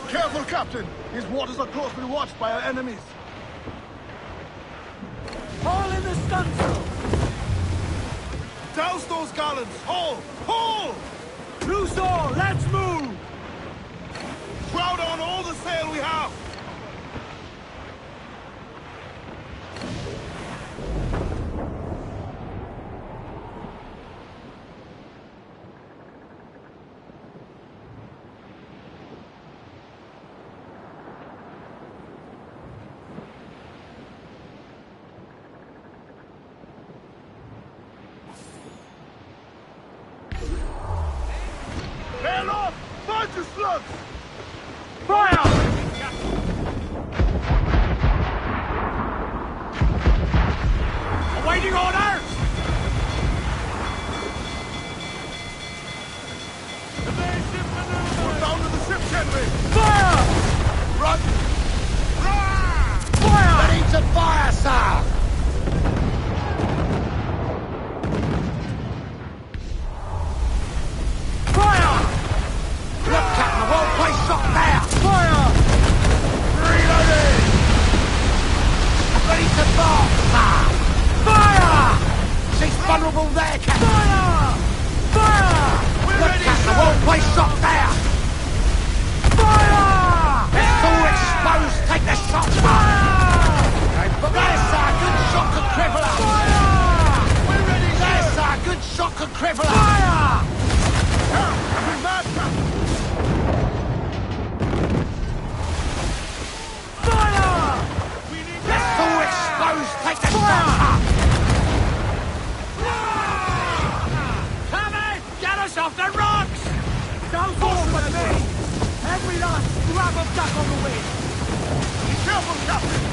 Careful, Captain! His waters are closely watched by our enemies. Haul in the stunsail! Douse those gallants! Haul! Haul! Loose all! Let's move! Crowd on all the sail we have! Hail off! Find your slugs! Fire! Awaiting orders! We're down to the ship, Henry! Fire! Run! Run! Fire! Ready to fire, sir! Fire! Look, Captain, the whole place shot down! Fire! Reloading! Ready to bark, sir! Fire! She's vulnerable there, Captain! Fire! Fire! Look, Captain, the whole place shot down! Fire! It's all exposed! Take the shot, sir! There, sir! Good shot could cripple us! We're ready, There, sir! sir! Good shot could cripple us! Fire! We're mad, Captain! Fire! It's all exposed! Take the Fire! shot, sir! Come in! Get us off the rocks! Don't fall for me! Every last scrap of duck on the wind! Be careful, Captain!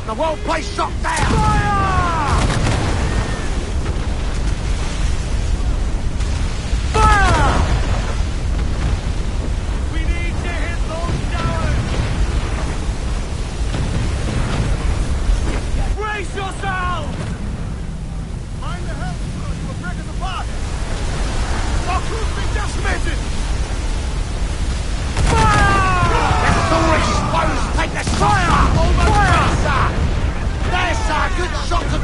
The whole place shot down! Fire! Fire! We need to hit those towers! Brace yourselves! Mind the helm, sir! You are breaking apart! Our crew's been decimated! It's all exposed! Take the shot! Fire! Almost there, sir! There, sir! Good shot to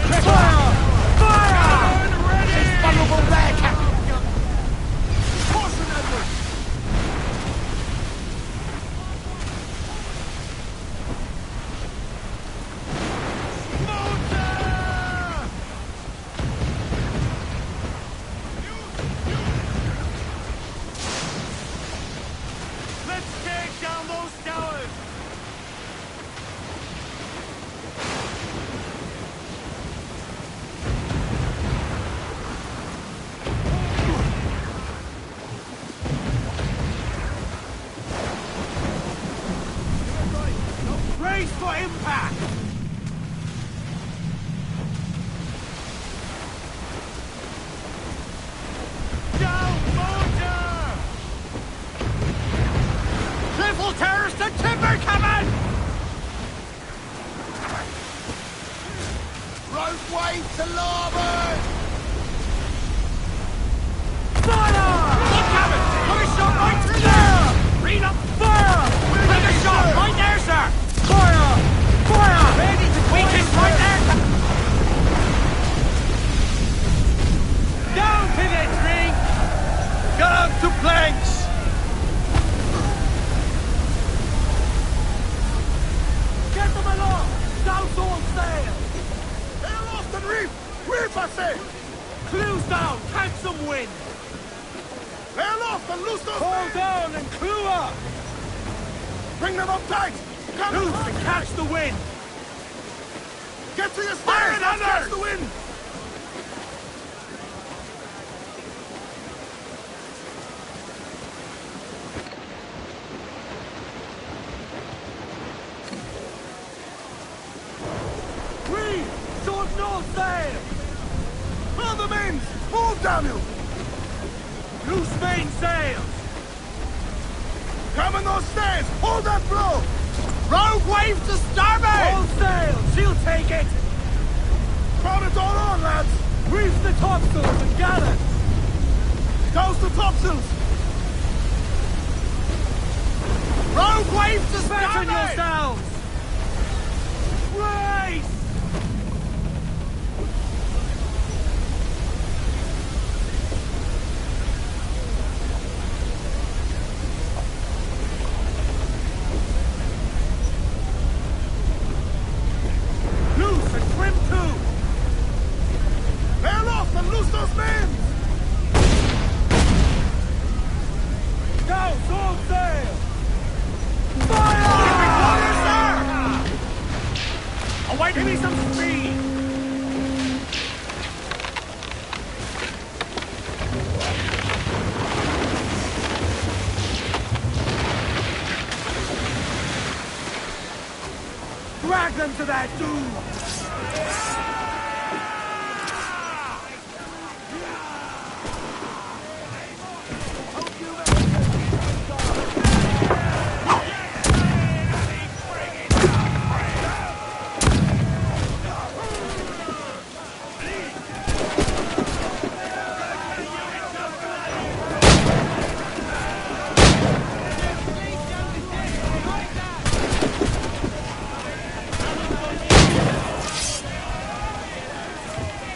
Brace for impact! Down, mortar! Triple terrorist and timber coming! Rope wave to larboard! Fire! Look at it! Put a shot right through there! Read up! Fire! Take a shot right there, sir! Fire! Fire! Ready to weakest right there! Down to the tree! Get out to planks! Get them along! Douse all sail! They're lost and reef! Reef, I say! Clews down! Catch some wind! They're lost and loose those Hold men! down and clew up! Bring them up tight! Come Loose on! and catch the wind! Get to your Fire stairs! it Let's under! catch the wind! Reef! Short north sail! Fill the mains! Move, damn you! Loose main sails! Come on those stairs! Hold that blow! Rogue wave to starboard! All sails! She'll take it! Crowd it all on, lads! Reef the topsails and gallant! Douse the topsails! Rogue wave to starboard! Fasten yourselves! Race! Loose and trim too! They're lost and loose those men! Douse all sail! Fire! Away, give me some speed! Drag them to their doom!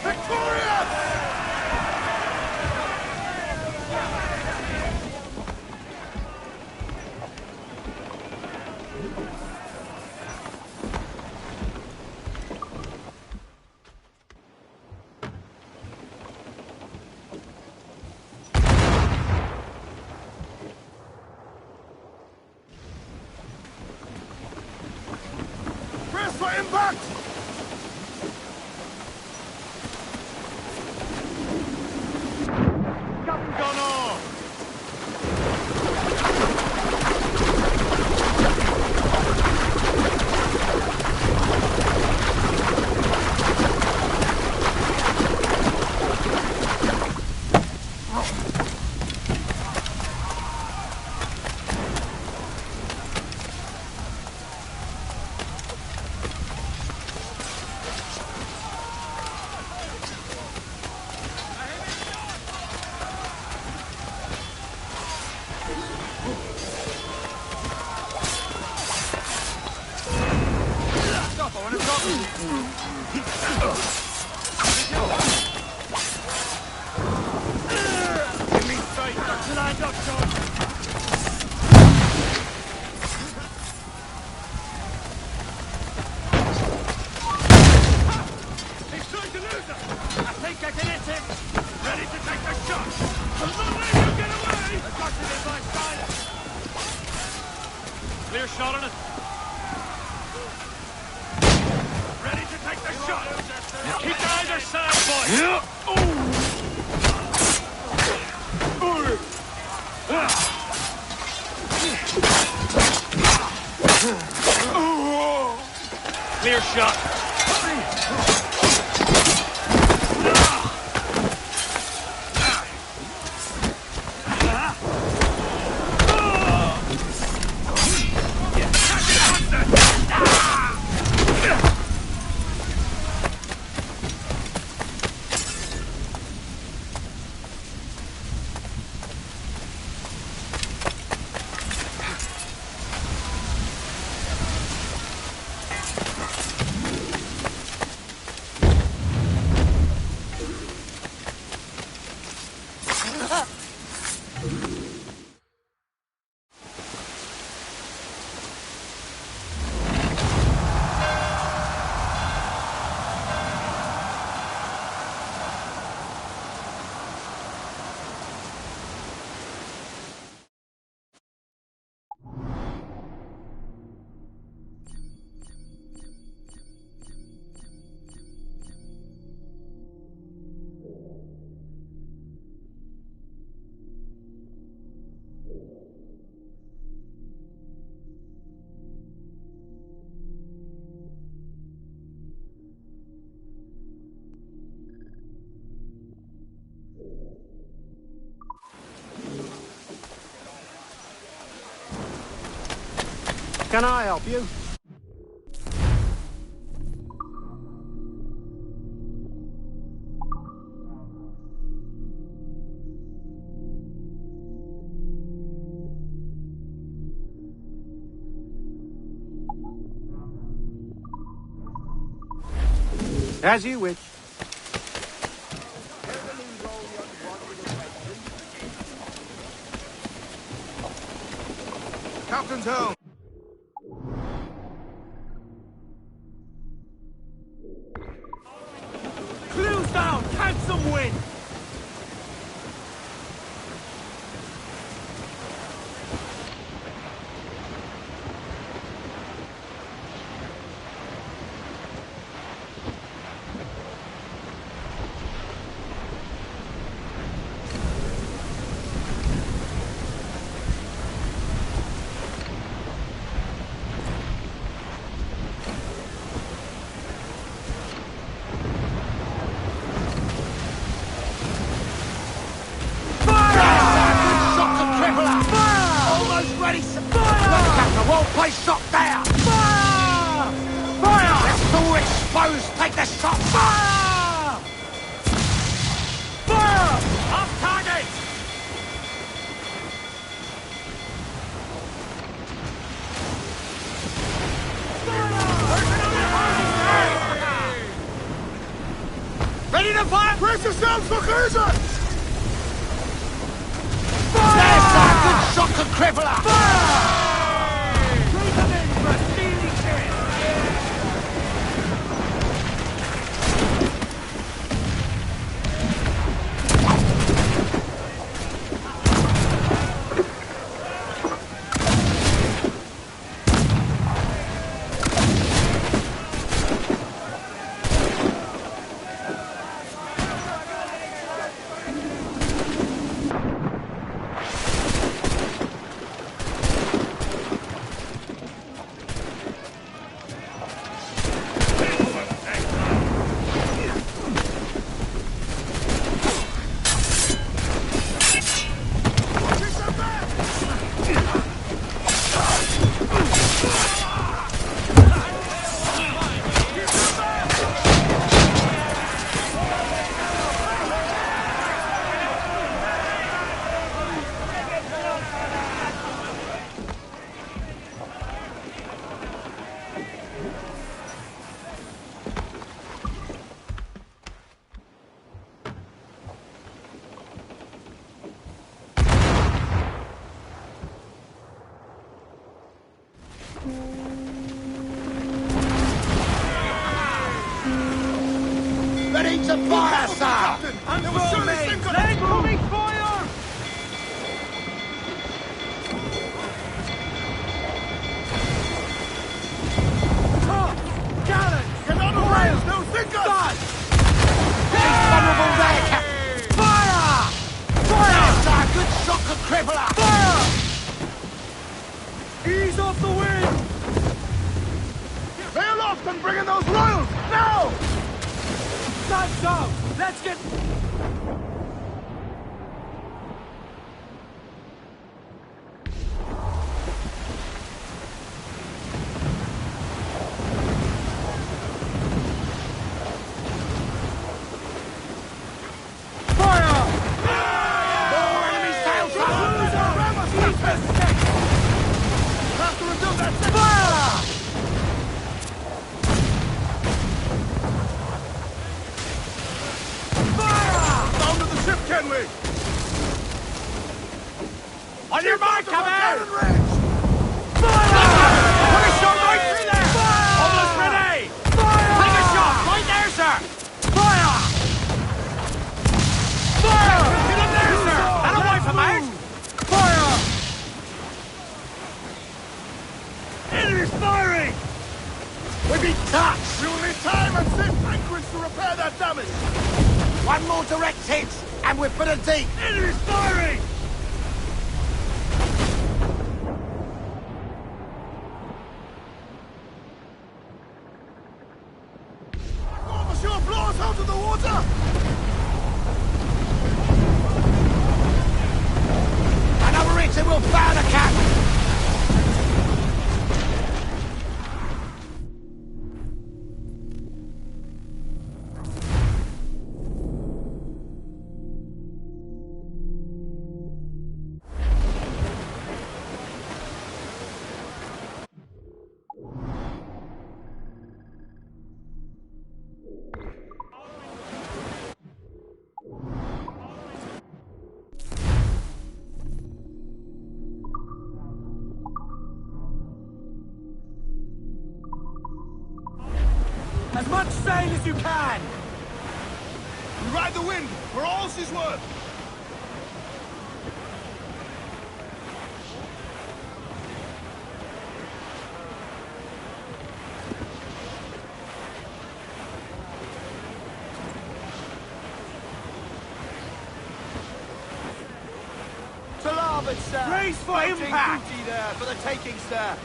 Victorious! Press for impact! Gun off! Stop, I want to talk to you. Give me sight, Dr. Lined up, George. He's trying to lose us. I think I can hit him. Ready to take the shot. I'm not letting you get away. I got to this by silence. Clear shot on it. Ready to take the shot. Keep to either side, boys. Clear shot. Can I help you? As you wish. Captain's helm. Clues down! Catch some wind! Well-placed shot there! Fire! Fire! Let's all exposed! Take the shot! Fire! Fire! Off target! Ready to fire! Brace yourselves for collision! There's a good shot to crippler! Fire! For a steely kill! Ready to fire, sir! I'm There was surely mate! some- Leg moving fire! Top! Gallant! Get on the rails! No thinkers! Done! He's vulnerable there, Captain! Fire! Fire! There's a good shot to crippler! Fire! Ease off the wind! Sail aloft and Bring in those royals! Now! Done so! Let's get... On your mark, come out! Fire! Put a shot right through there! Fire! Almost grenade! Fire! Take a shot right there, sir! Fire! Fire! Get up there, sir! That'll wipe him out! Fire! Enemy's firing! We've been touched! We will need time and safe anchorage to repair that damage! One more direct hit, and we're put a deep! Enemy's firing! Monsieur, blow us out of the water! Another hit and we'll foul the cap! As much sail as you can! We ride the wind, for all she's worth! To larboard, sir! Brace for Fighting impact! booty there for the taking, sir!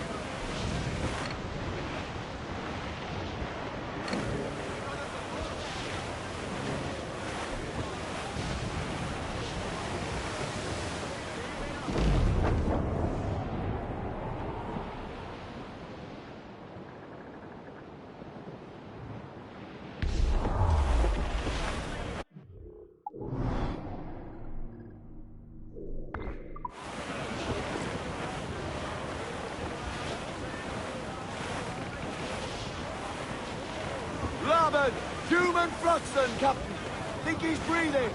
Larboard! Human Fluxon, Captain! Think he's breathing!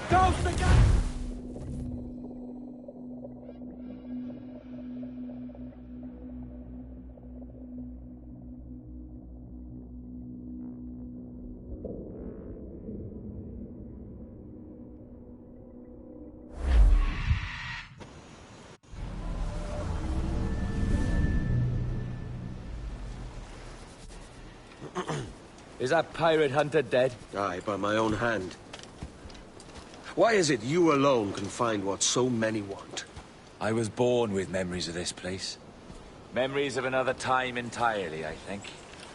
Ghost the gun! Is that pirate hunter dead? Aye, by my own hand. Why is it you alone can find what so many want? I was born with memories of this place. Memories of another time entirely, I think.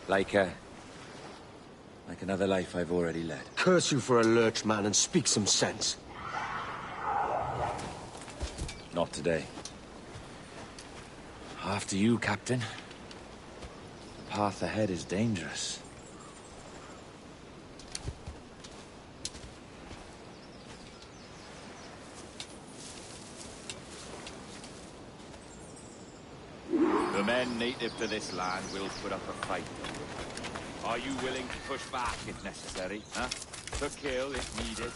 Like another life I've already led. Curse you for a lurch, man, and speak some sense. Not today. After you, Captain. The path ahead is dangerous. The men native to this land will put up a fight. Are you willing to push back if necessary, huh? To kill if needed?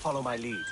Follow my lead.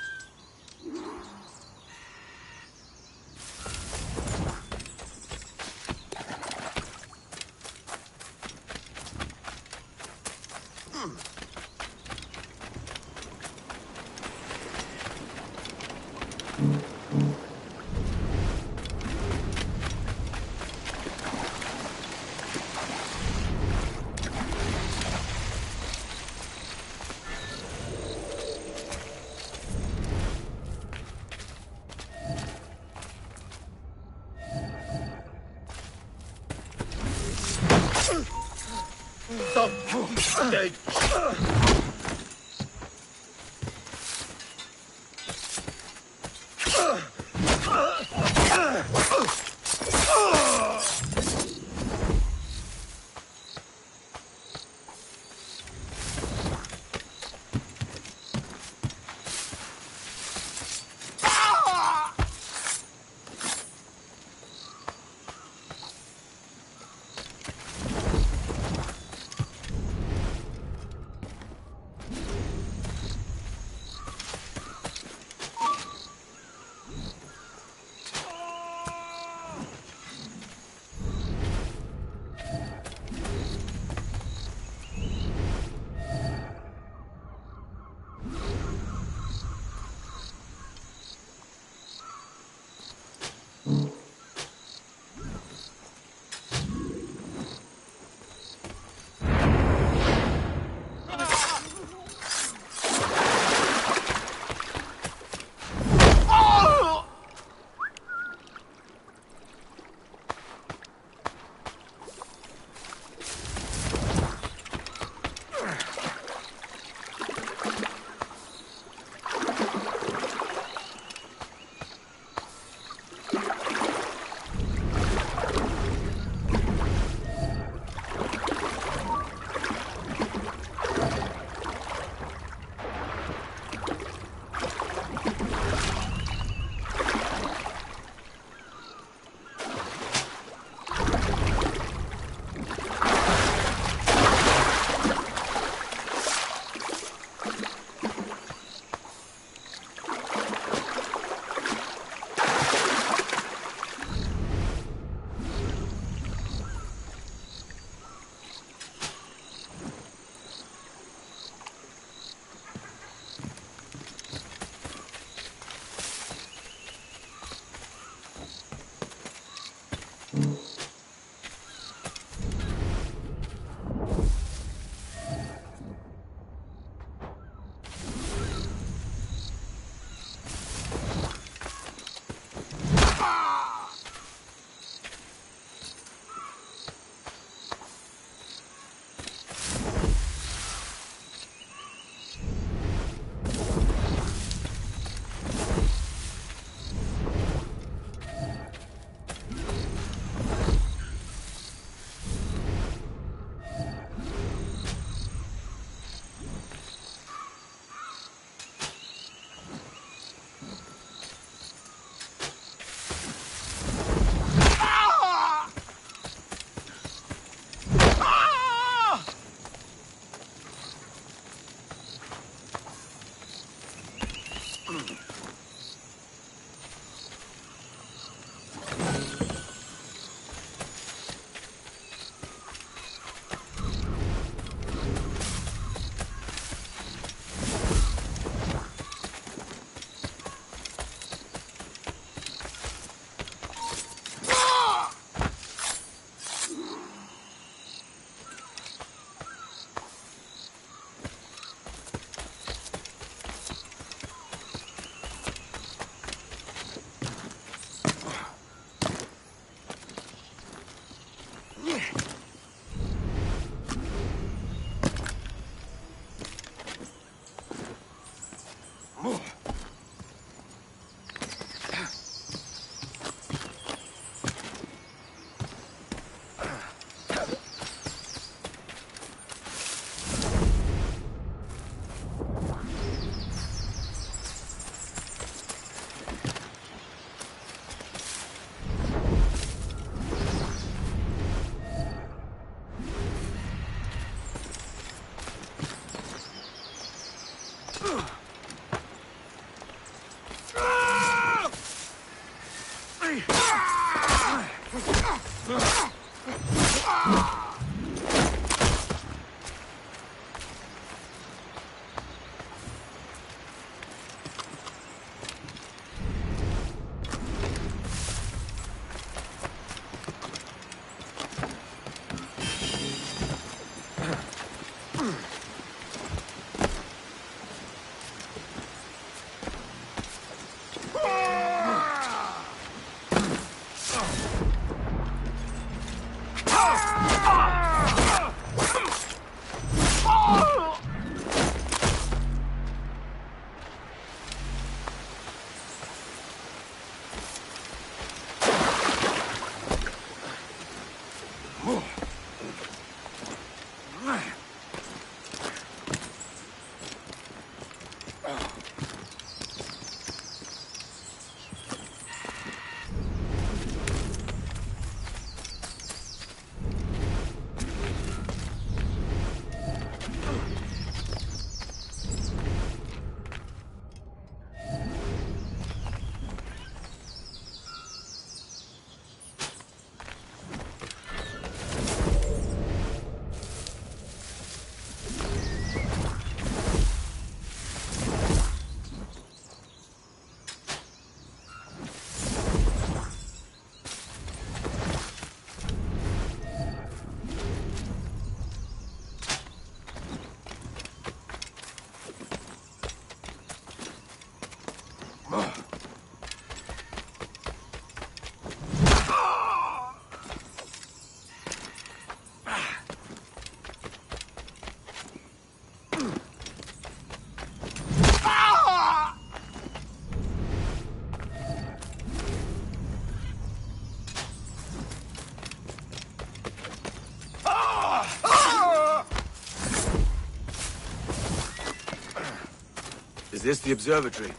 Is this the observatory?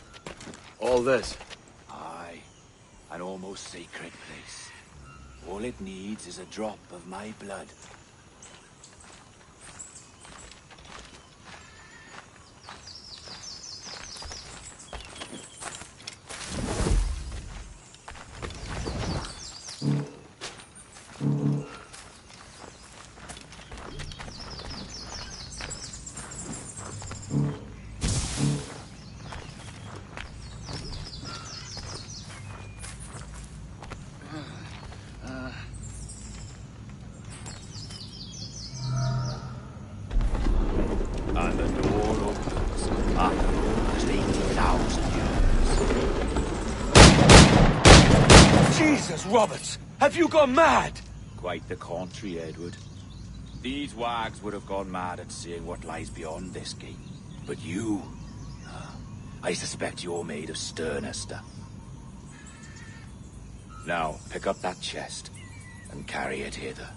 All this? Aye. An almost sacred place. All it needs is a drop of my blood. And the door opens after almost 80,000 years. Jesus, Roberts! Have you gone mad? Quite the contrary, Edward. These wags would have gone mad at seeing what lies beyond this gate. But you... I suspect you're made of sterner stuff. Now, pick up that chest and carry it hither.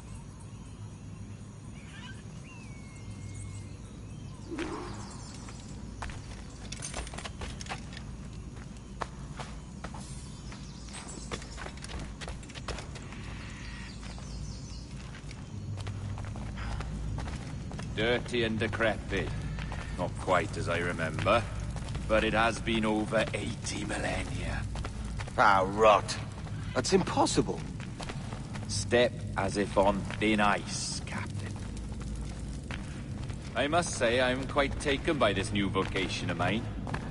Dirty and decrepit. Not quite as I remember, but it has been over 80 millennia. Ah, rot. That's impossible. Step as if on thin ice, Captain. I must say I'm quite taken by this new vocation of mine.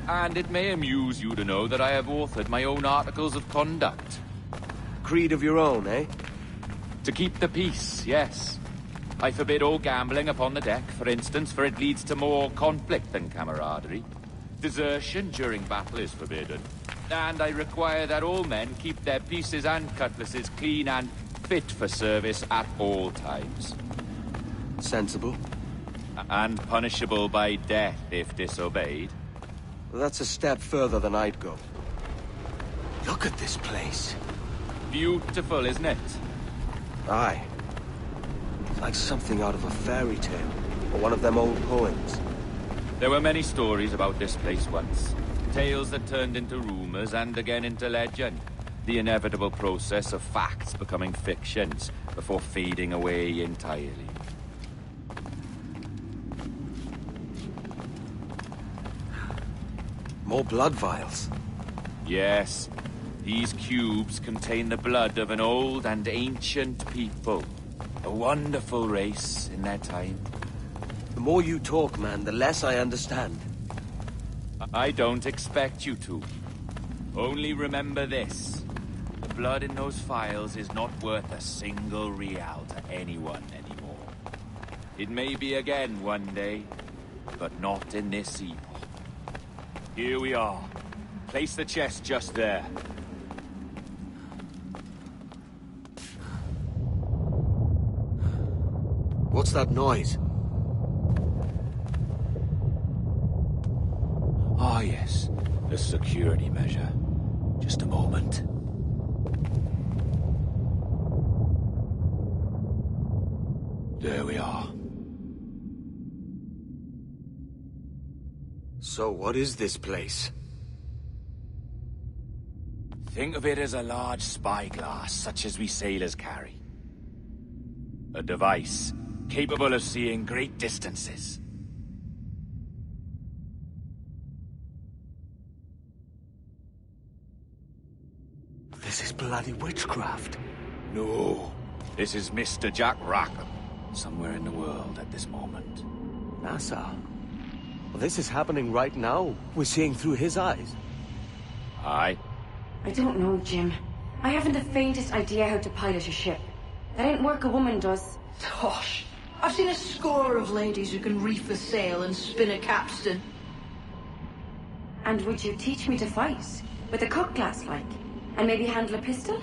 And it may amuse you to know that I have authored my own articles of conduct. Creed of your own, eh? To keep the peace, yes. I forbid all gambling upon the deck, for instance, for it leads to more conflict than camaraderie. Desertion during battle is forbidden. And I require that all men keep their pieces and cutlasses clean and fit for service at all times. Sensible. And punishable by death if disobeyed. Well, that's a step further than I'd go. Look at this place. Beautiful, isn't it? Aye. It's like something out of a fairy tale, or one of them old poems. There were many stories about this place once. Tales that turned into rumors and again into legend. The inevitable process of facts becoming fictions before fading away entirely. More blood vials. Yes. These cubes contain the blood of an old and ancient people. A wonderful race in their time. The more you talk, man, the less I understand. I don't expect you to. Only remember this. The blood in those files is not worth a single real to anyone anymore. It may be again one day, but not in this epoch. Here we are. Place the chest just there. What's that noise? Ah, yes. The security measure. Just a moment. There we are. So what is this place? Think of it as a large spyglass, such as we sailors carry. A device capable of seeing great distances. This is bloody witchcraft. No. This is Mr. Jack Rackham, somewhere in the world at this moment. NASA. Well, this is happening right now. We're seeing through his eyes. Aye. I don't know, Jim. I haven't the faintest idea how to pilot a ship. That ain't work a woman does. Tosh. I've seen a score of ladies who can reef a sail and spin a capstan. And would you teach me to fight? With a cutlass, like? And maybe handle a pistol?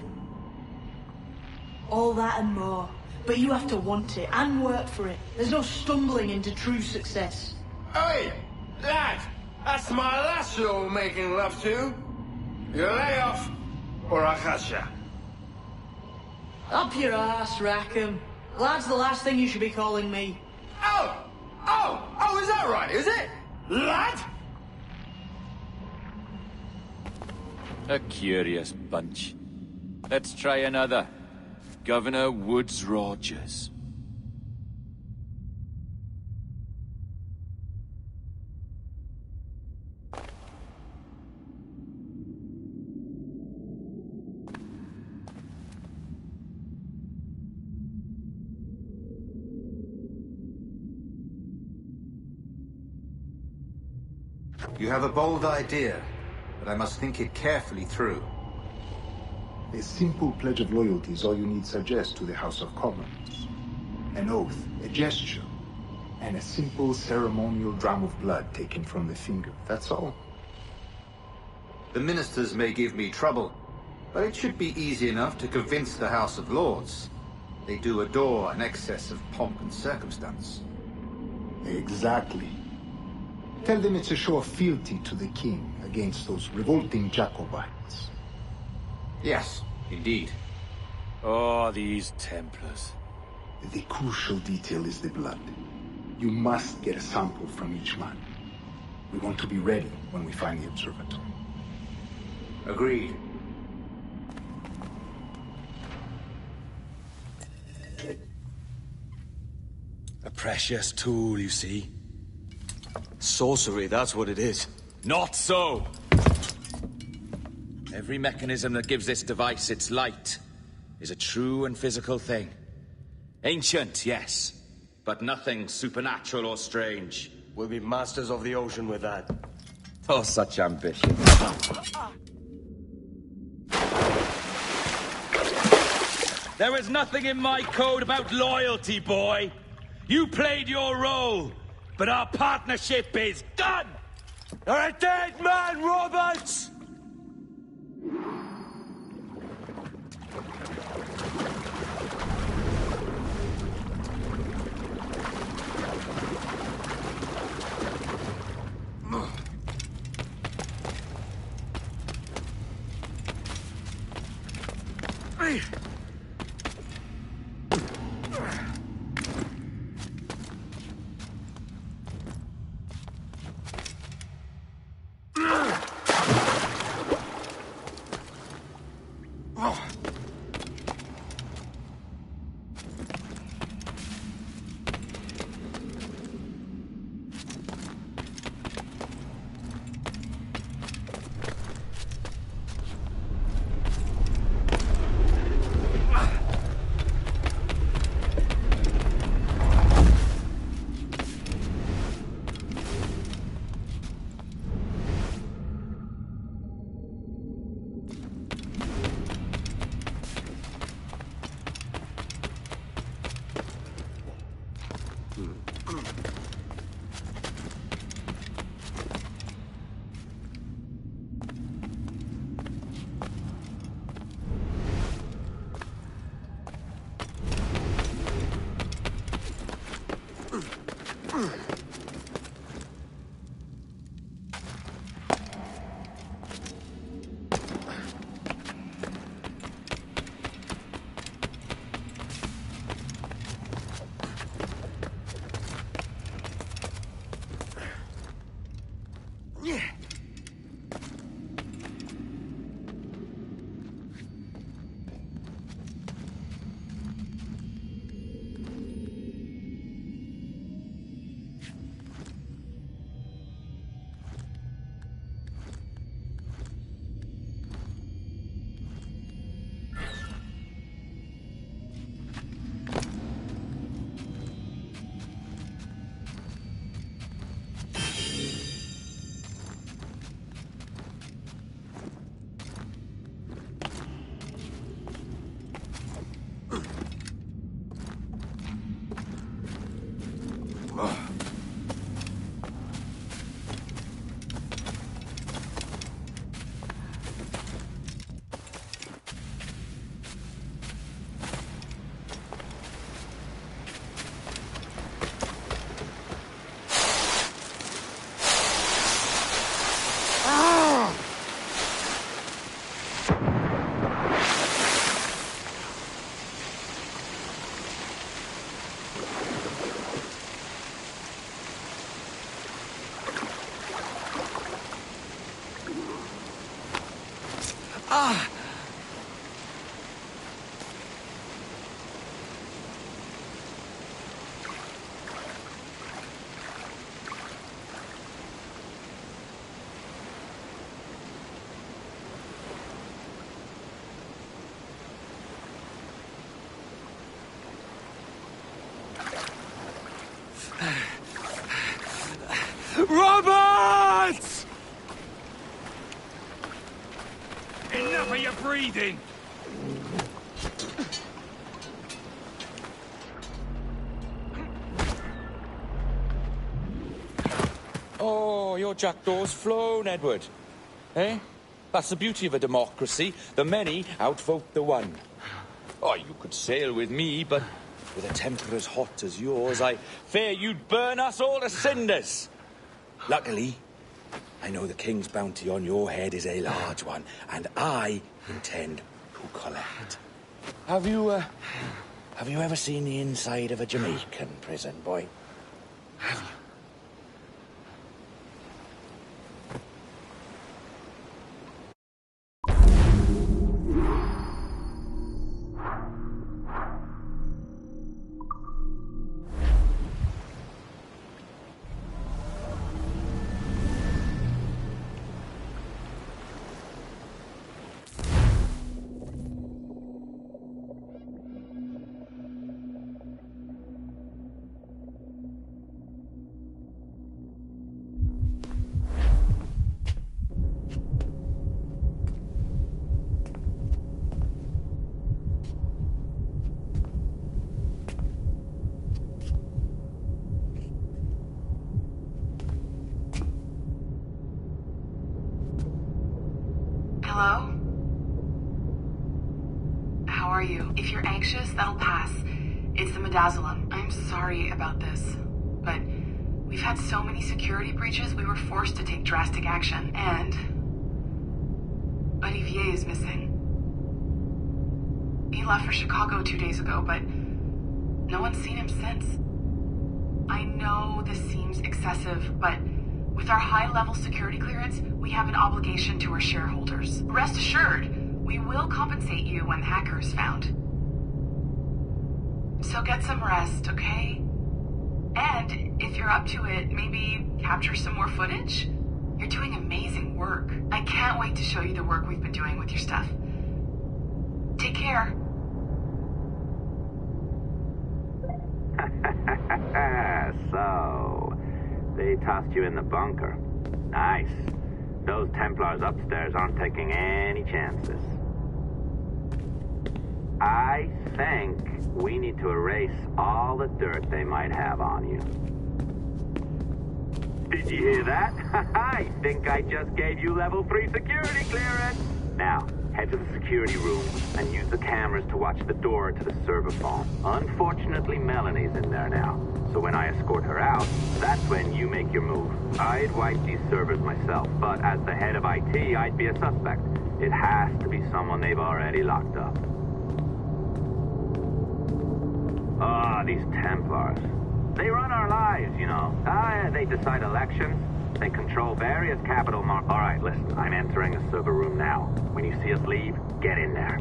All that and more. But you have to want it and work for it. There's no stumbling into true success. Hey, lad! That's my lass you're making love to. You lay off, or I'll catch ya. Up your ass, Rackham. Lad's the last thing you should be calling me. Oh, is that right, is it? Lad? A curious bunch. Let's try another. Governor Woods Rogers. You have a bold idea, but I must think it carefully through. A simple pledge of loyalty is all you need suggest to the House of Commons. An oath, a gesture, and a simple ceremonial dram of blood taken from the finger. That's all. The ministers may give me trouble, but it should be easy enough to convince the House of Lords. They do adore an excess of pomp and circumstance. Exactly. Tell them it's a show of fealty to the king against those revolting Jacobites. Yes, indeed. Oh, these Templars. The crucial detail is the blood. You must get a sample from each man. We want to be ready when we find the observatory. Agreed. A precious tool, you see. Sorcery, that's what it is. Not so! Every mechanism that gives this device its light is a true and physical thing. Ancient, yes, but nothing supernatural or strange. We'll be masters of the ocean with that. Oh, such ambition. There was nothing in my code about loyalty, boy. You played your role, but our partnership is done! You're a dead man, Roberts! Roberts! Enough of your breathing! Oh, your jackdaw's flown, Edward. Eh? That's the beauty of a democracy. The many outvote the one. Oh, you could sail with me, but with a temper as hot as yours, I fear you'd burn us all to cinders. Luckily, I know the king's bounty on your head is a large one, and I intend to collect. Have you ever seen the inside of a Jamaican prison, boy? Have you? Hello? How are you? If you're anxious, that'll pass. It's the midazolam. I'm sorry about this, but we've had so many security breaches, we were forced to take drastic action, and Olivier is missing. He left for Chicago 2 days ago, but no one's seen him since. I know this seems excessive, but with our high-level security clearance, we have an obligation to our shareholders. Rest assured, we will compensate you when the hacker is found. So get some rest, okay? And if you're up to it, maybe capture some more footage? You're doing amazing work. I can't wait to show you the work we've been doing with your stuff. Take care. So, they tossed you in the bunker. Nice. Those Templars upstairs aren't taking any chances. I think we need to erase all the dirt they might have on you. Did you hear that? I think I just gave you level 3 security clearance. Now, head to the security room and use the cameras to watch the door to the server phone. Unfortunately, Melanie's in there now. So when I escort her out, that's when you make your move. I'd wipe these servers myself, but as the head of IT, I'd be a suspect. It has to be someone they've already locked up. Ah, these Templars. They run our lives, you know. They decide elections. They control various capital All right, listen, I'm entering the server room now. When you see us leave, get in there.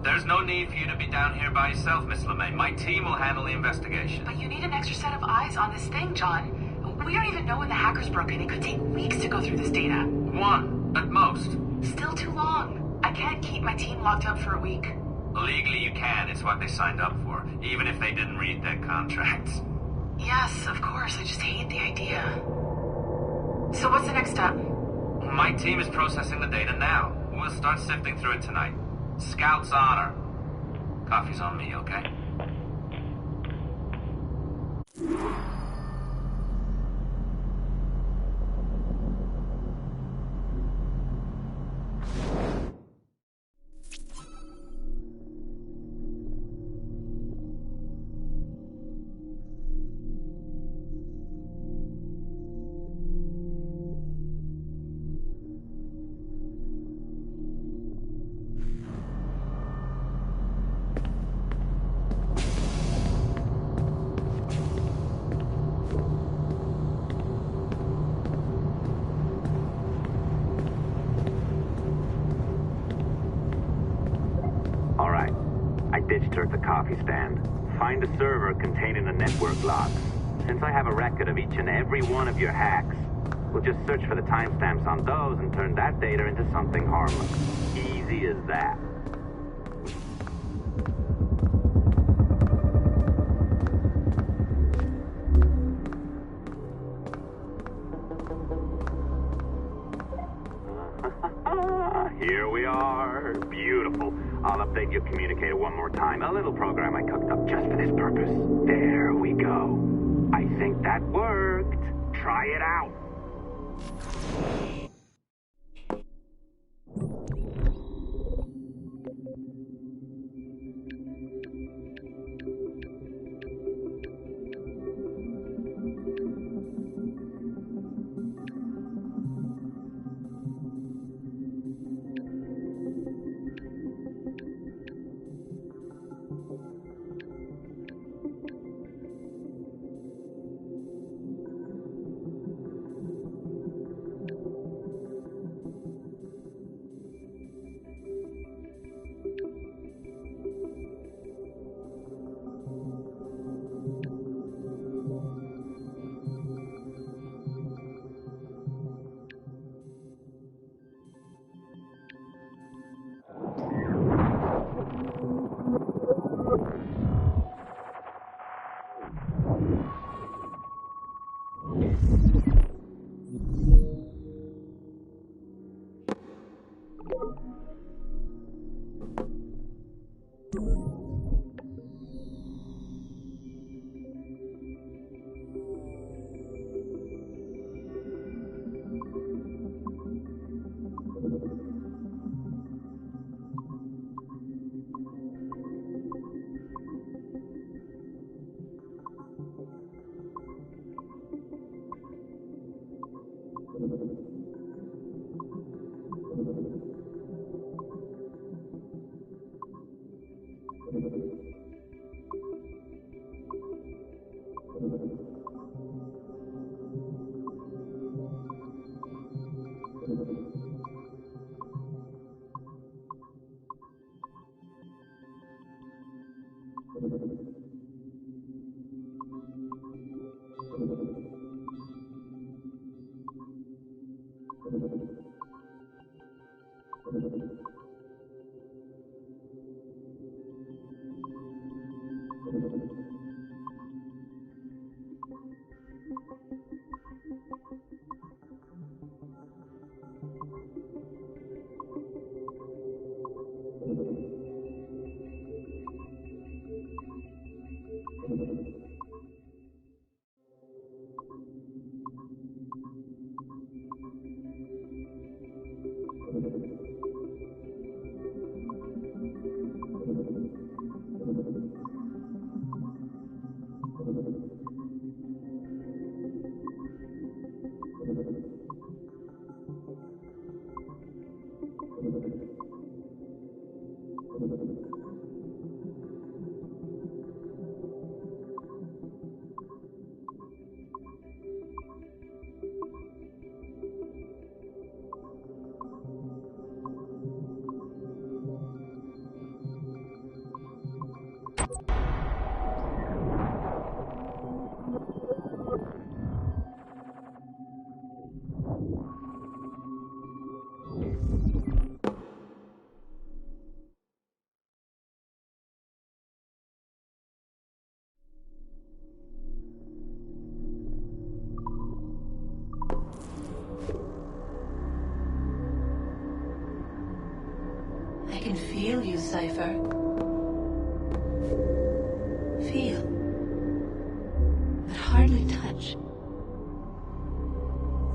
There's no need for you to be down here by yourself, Miss LeMay. My team will handle the investigation. But you need an extra set of eyes on this thing, John. We don't even know when the hacker's broken. It could take weeks to go through this data. 1, at most. Still too long. I can't keep my team locked up for a week. Legally you can, it's what they signed up for, even if they didn't read their contracts. Yes, of course, I just hate the idea. So what's the next step? My team is processing the data now. We'll start sifting through it tonight. Scout's honor. Coffee's on me, okay? Ditched her at the coffee stand. Find a server containing the network logs. Since I have a record of each and every one of your hacks, we'll just search for the timestamps on those and turn that data into something harmless. Easy as that. Here we are. Beautiful. I'll update your communicator one more time. A little program I cooked up just for this purpose. There we go. I think that worked. Try it out. decipher. Feel. But hardly touch.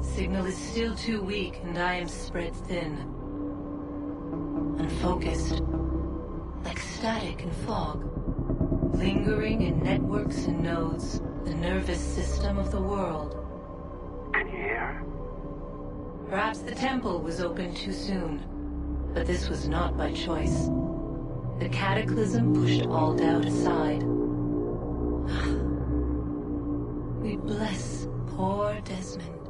Signal is still too weak, and I am spread thin. Unfocused. Like static and fog. Lingering in networks and nodes. The nervous system of the world. Can you hear? Perhaps the temple was opened too soon. But this was not by choice. The cataclysm pushed all doubt aside. We bless poor Desmond,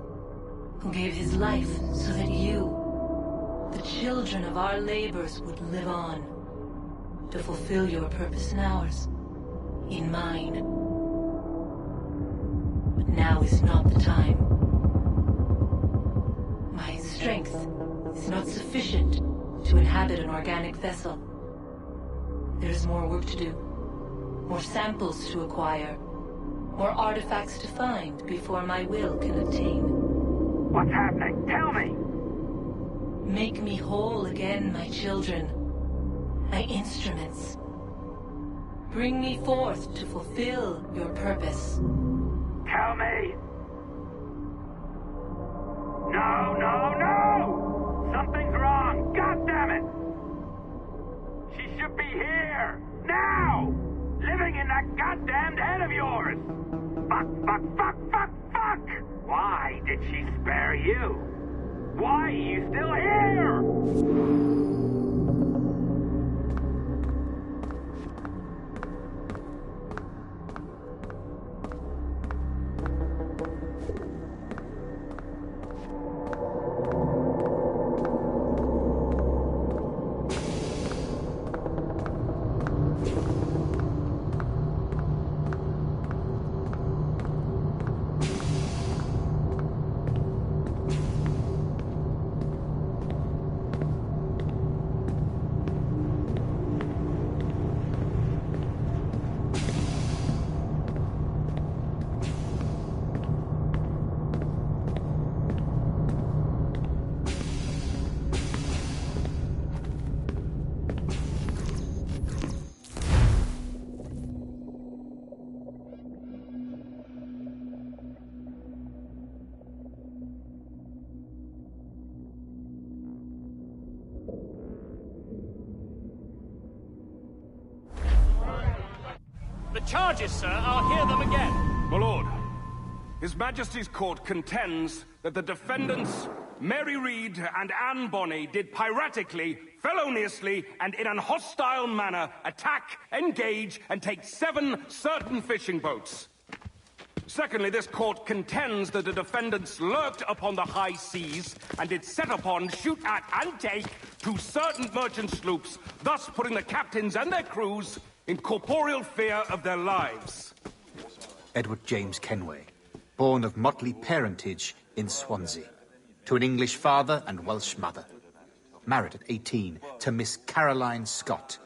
who gave his life so that you, the children of our labors, would live on, to fulfill your purpose in ours, in mine. But now is not the time. My strength is not sufficient to inhabit an organic vessel. There is more work to do, more samples to acquire, more artifacts to find before my will can obtain. What's happening? Tell me! Make me whole again, my children, my instruments. Bring me forth to fulfill your purpose. Tell me! No, no, no! Something's wrong! God damn it! She should be here! Now! Living in that goddamned head of yours! Fuck, fuck, fuck, fuck, fuck! Why did she spare you? Why are you still here? The charges, sir, I'll hear them again. My lord, His Majesty's court contends that the defendants, Mary Reed and Anne Bonny, did piratically, feloniously, and in an hostile manner attack, engage, and take 7 certain fishing boats. Secondly, this court contends that the defendants lurked upon the high seas and did set upon, shoot at, and take 2 certain merchant sloops, thus putting the captains and their crews in corporeal fear of their lives. Edward James Kenway, born of motley parentage in Swansea, to an English father and Welsh mother. Married at 18 to Miss Caroline Scott,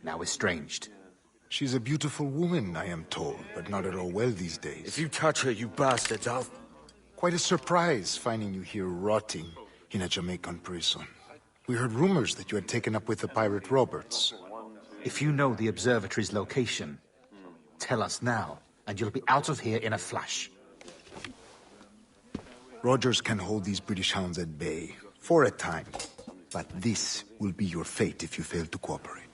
now estranged. She's a beautiful woman, I am told, but not at all well these days. If you touch her, you bastards, I'll... Quite a surprise finding you here rotting in a Jamaican prison. We heard rumors that you had taken up with the pirate Roberts. If you know the observatory's location, tell us now, and you'll be out of here in a flash. Rogers can hold these British hounds at bay, for a time. But this will be your fate if you fail to cooperate.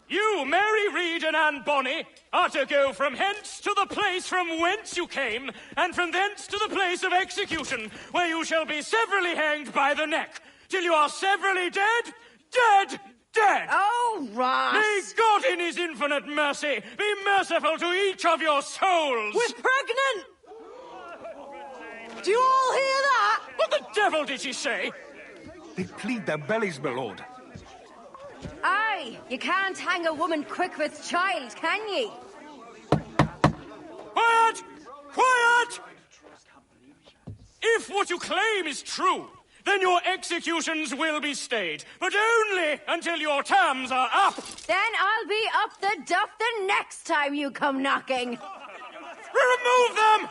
You, Mary Reed and Anne Bonny, are to go from hence to the place from whence you came, and from thence to the place of execution, where you shall be severally hanged by the neck, till you are severally dead, dead, dead! Oh, Ross! May God in his infinite mercy be merciful to each of your souls! We're pregnant! Do you all hear that? What the devil did she say? They plead their bellies, my lord. Aye, you can't hang a woman quick with child, can ye? Quiet! Quiet! If what you claim is true, then your executions will be stayed, but only until your terms are up. Then I'll be up the duff the next time you come knocking. Remove them!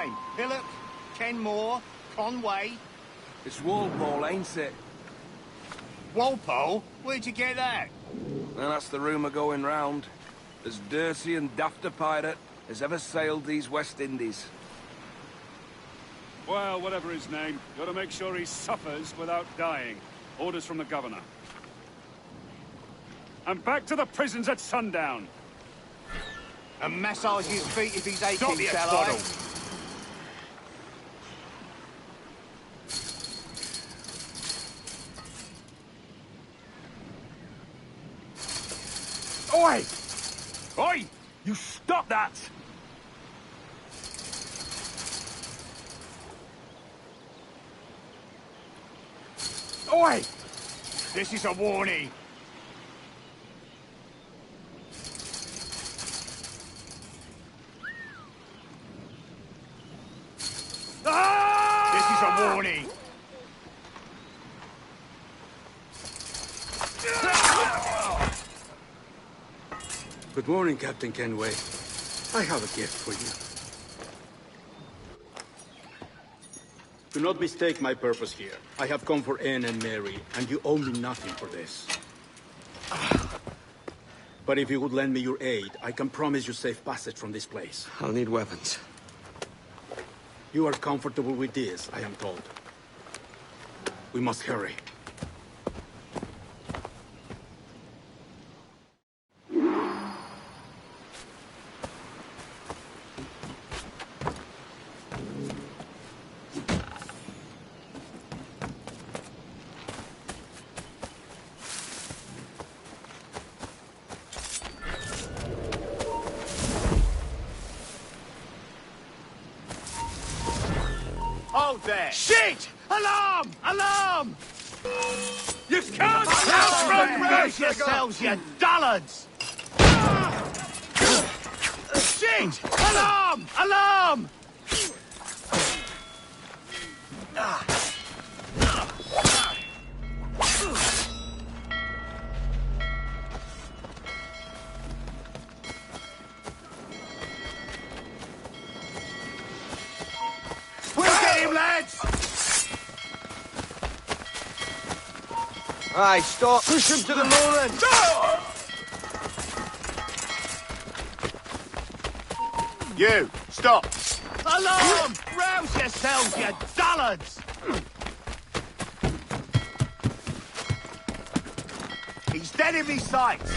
name? Hillock? Kenmore? Conway? It's Walpole, ain't it? Walpole? Where'd you get that? Well, that's the rumour going round. As dirty and daft a pirate as ever sailed these West Indies. Well, whatever his name, gotta make sure he suffers without dying. Orders from the governor. And back to the prisons at sundown. And massage his feet if he's aching, Stop it, shall I? Oi! Oi! You stop that! Oi! This is a warning. This is a warning. Good morning, Captain Kenway. I have a gift for you. Do not mistake my purpose here. I have come for Anne and Mary, and you owe me nothing for this. But if you would lend me your aid, I can promise you safe passage from this place. I'll need weapons. You are comfortable with this, I am told. We must hurry. Hold there! Shit! Alarm! Alarm! You can't outrun me! Brace yourselves, you dullards! Shit! Alarm! Alarm! We'll get him, lads! Aye, stop. Push him to the moorland. You, stop! Alarm! Rouse yourselves, you dullards! He's dead in me sights!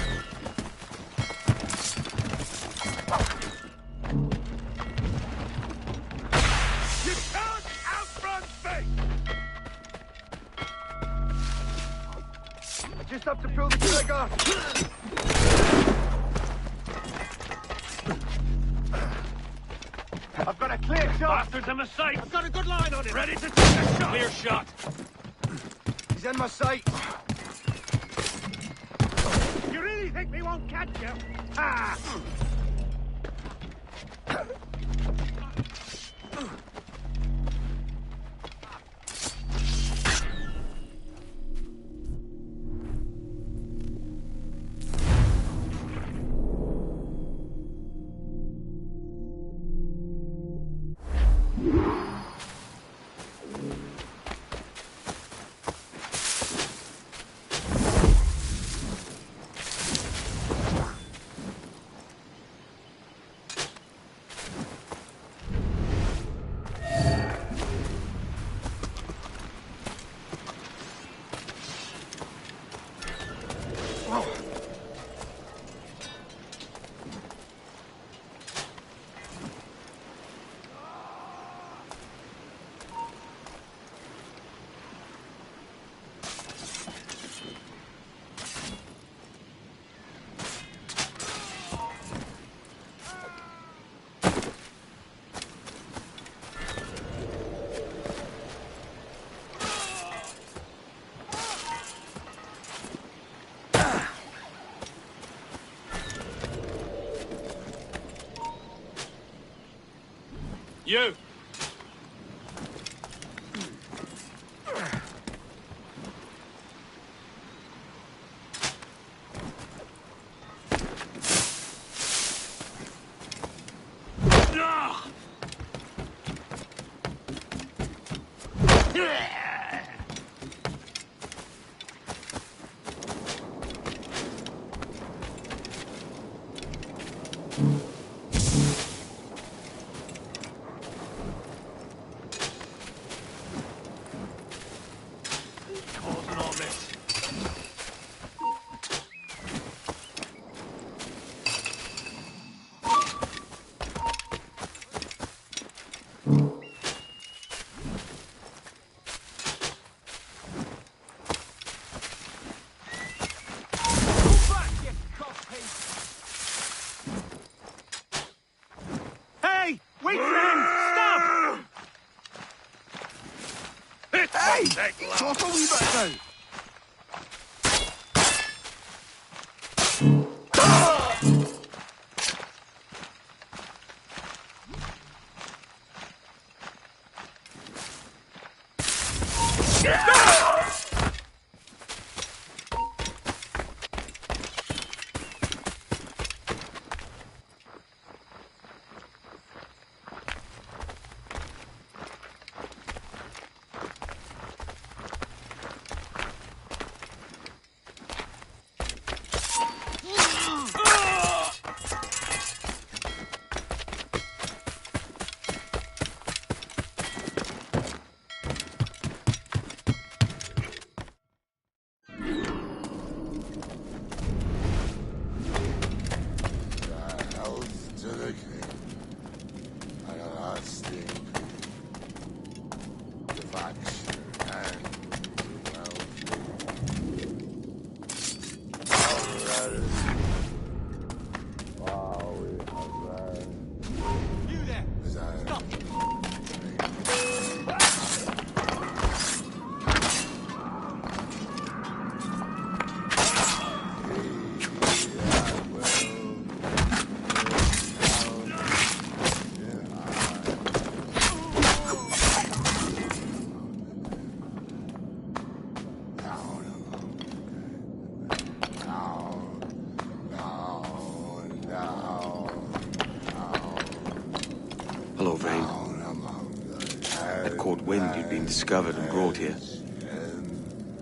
You can't outrun fate! I just have to pull the trigger! I've got a clear shot! Bastards in my sight! I've got a good line on him! Ready to take a shot! Clear shot! He's in my sight! You really think we won't catch you? Ah! You! You there! Stop! Hello, Vane. I'd caught wind you'd been discovered and brought here.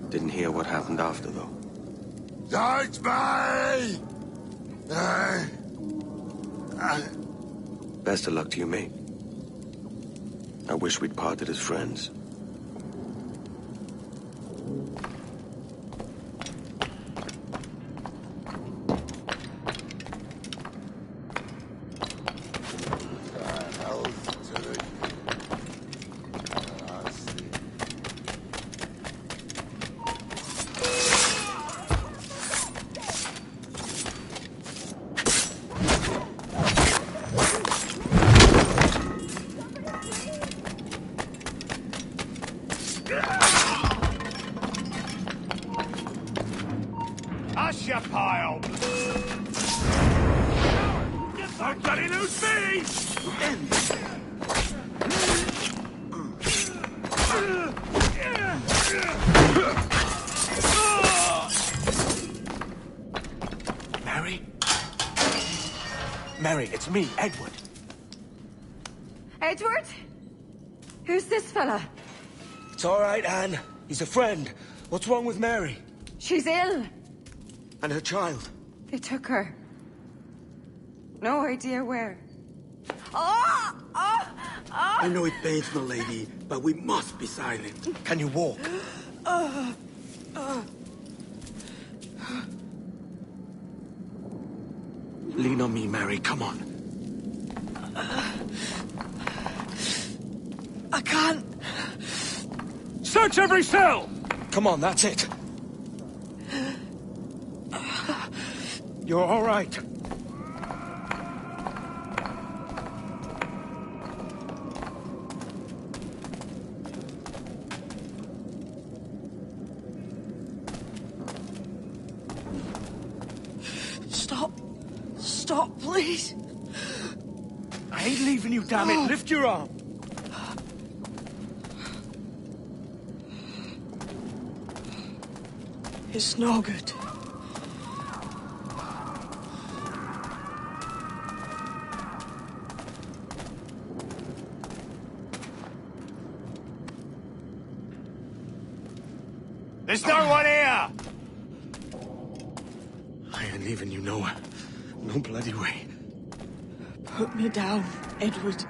Didn't hear what happened after, though. Don't me! Best of luck to you, mate. I wish we'd parted as friends. Hush your pile! Don't bloody lose me! Mary? Mary, it's me, Edward. Edward? Who's this fella? It's all right, Anne. He's a friend. What's wrong with Mary? She's ill. And her child? They took her. No idea where. Oh! Oh! Oh! I know it pains my lady, but we must be silent. Can you walk? Lean on me, Mary. Come on. I can't. Search every cell! Come on, that's it. You're all right. Stop. Stop, please. I ain't leaving you, damn it. Lift your arm. It's no good. There's no one here! I ain't leaving you nowhere. No bloody way. Put me down, Edward.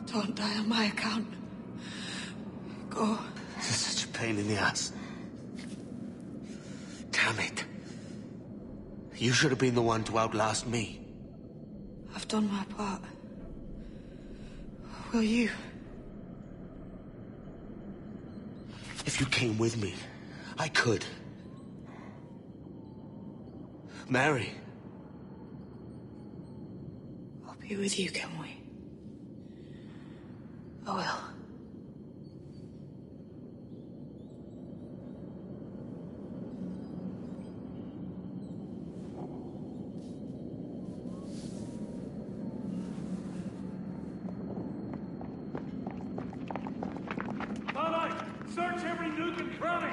Don't die on my account. Go. This is such a pain in the ass. Damn it. You should have been the one to outlast me. I've done my part. Will you? If you came with me, I could. Mary. I'll be with you, can we? I will. Search every nook and cranny!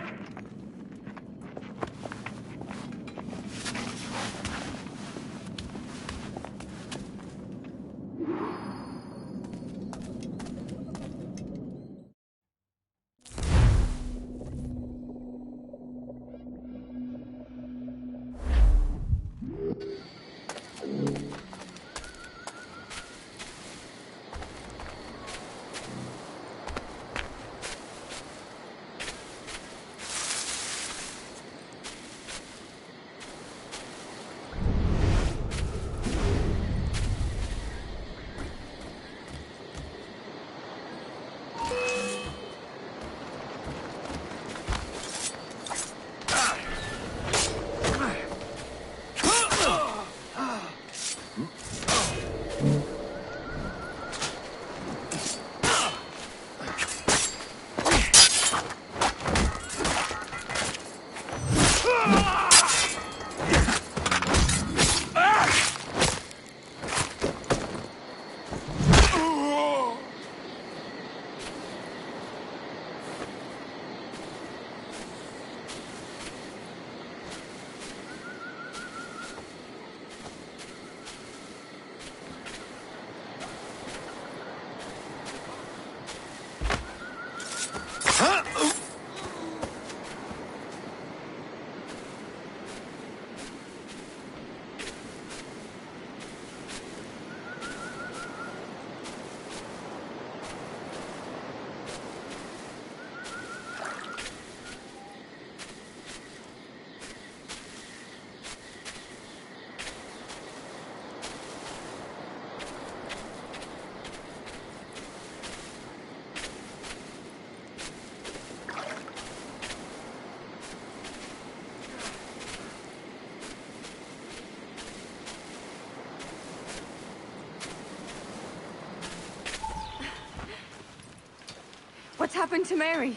What's happened to Mary?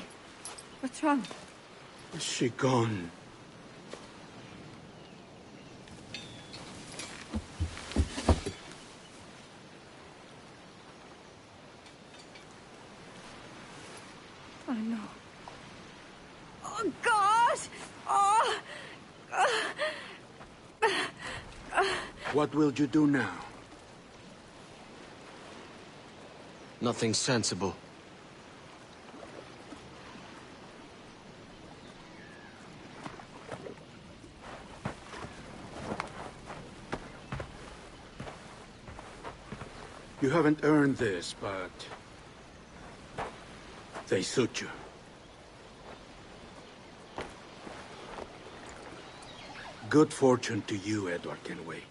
What's wrong? Is she gone? Oh, no. Oh, God! Oh! What will you do now? Nothing sensible. You haven't earned this, but they suit you. Good fortune to you, Edward Kenway.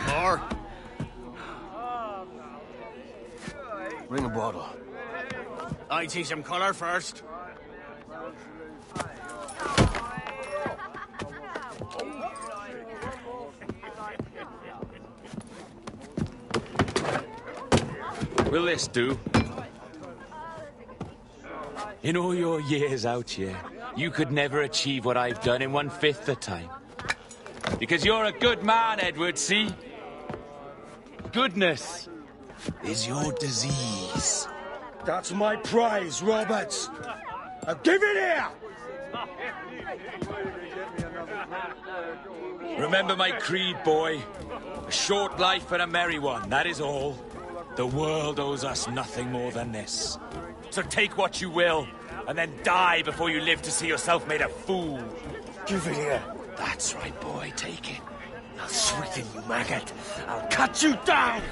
More? Bring a bottle. I see some colour first. Will this do? In all your years out here, you could never achieve what I've done in 1/5 the time. Because you're a good man, Edward, see? Goodness is your disease. That's my prize, Roberts. Now give it here! Remember my creed, boy. A short life and a merry one, that is all. The world owes us nothing more than this. So take what you will, and then die before you live to see yourself made a fool. Give it here. That's right, boy. Take it. I'll sweeten you, maggot. I'll cut you down!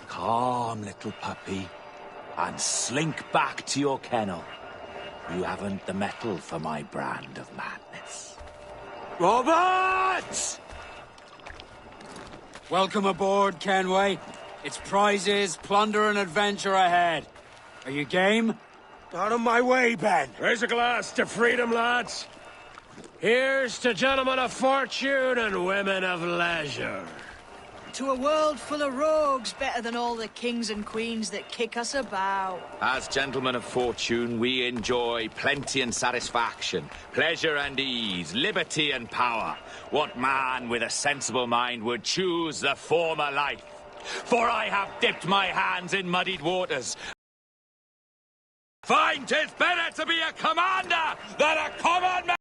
Calm, little puppy, and slink back to your kennel. You haven't the mettle for my brand of madness. Roberts! Welcome aboard, Kenway. It's prizes, plunder, and adventure ahead. Are you game? Out of my way, Ben. Raise a glass to freedom, lads. Here's to gentlemen of fortune and women of leisure. To a world full of rogues, better than all the kings and queens that kick us about. As gentlemen of fortune, we enjoy plenty and satisfaction, pleasure and ease, liberty and power. What man with a sensible mind would choose the former life? For I have dipped my hands in muddied waters. Find 'tis better to be a commander than a common man!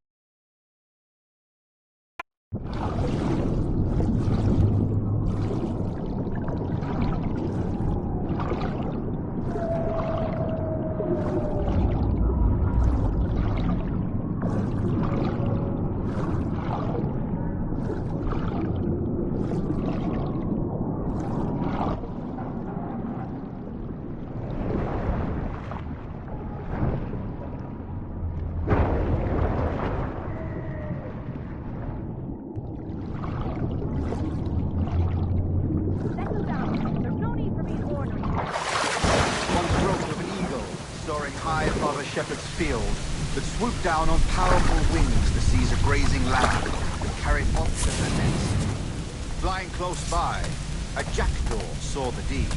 shepherd's field that swooped down on powerful wings to seize a grazing lamb and carry it off to her nest. Flying close by, a jackdaw saw the deed,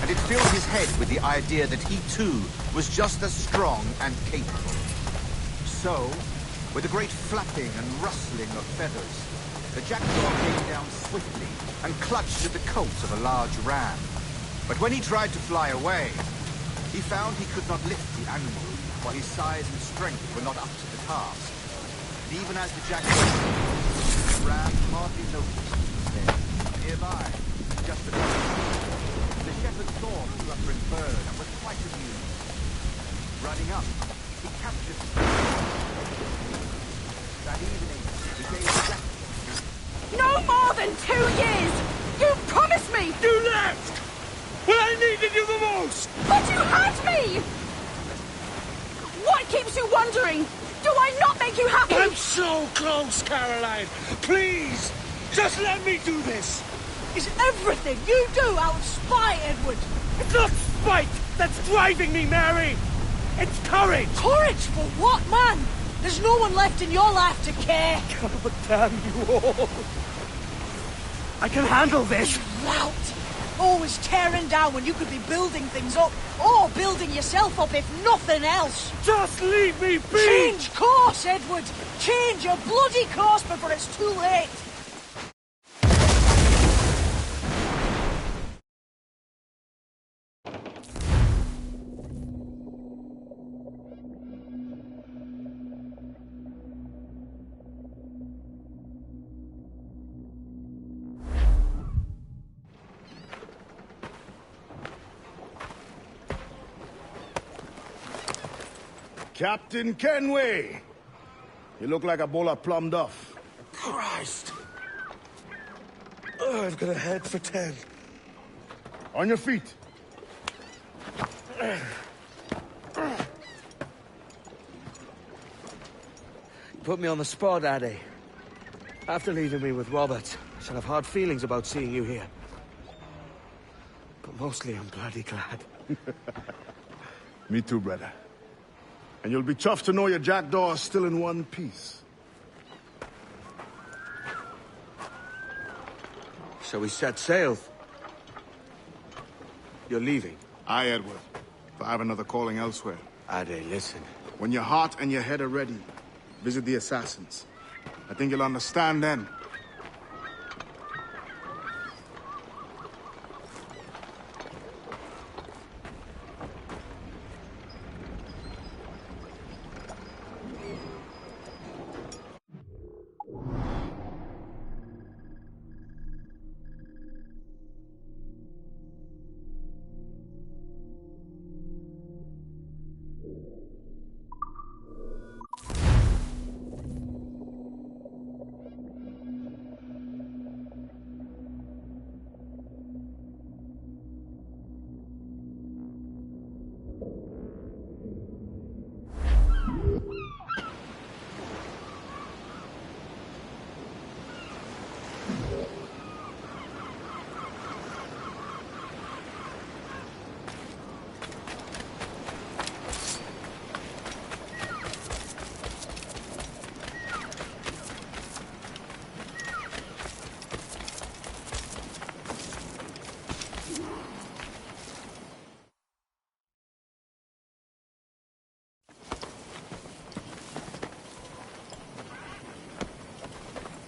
and it filled his head with the idea that he too was just as strong and capable. So, with a great flapping and rustling of feathers, the jackdaw came down swiftly and clutched at the coat of a large ram. But when he tried to fly away, he found he could not lift the animal, for his size and strength were not up to the task. And even as the jackdaw, the ram hardly noticed he was there. Nearby, just above him, the shepherd saw the fluttering bird and was quite amused. Running up, he captured the bird. That evening, he gave the jackdaw... No more than 2 years! You promised me! You left! When I needed you the most! But you had me! What keeps you wondering? Do I not make you happy? I'm so close, Caroline! Please! Just let me do this! Is everything you do out of spite, Edward? It's not spite that's driving me, Mary! It's courage! Courage for what, man? There's no one left in your life to care. Oh, but damn you all! I can handle this! Lout! Always tearing down when you could be building things up, or building yourself up if nothing else. Just leave me be! Change course, Edward! Change your bloody course before it's too late! Captain Kenway! You look like a bowl of plum duff. Christ! Oh, I've got a head for 10. On your feet. You put me on the spot, Addy. After leaving me with Robert, I shall have hard feelings about seeing you here. But mostly I'm bloody glad. Me too, brother. And you'll be chuffed to know your jackdaw is still in one piece. Shall we set sail? You're leaving? Aye, Edward. But I have another calling elsewhere. Ade, listen. When your heart and your head are ready, visit the assassins. I think you'll understand then.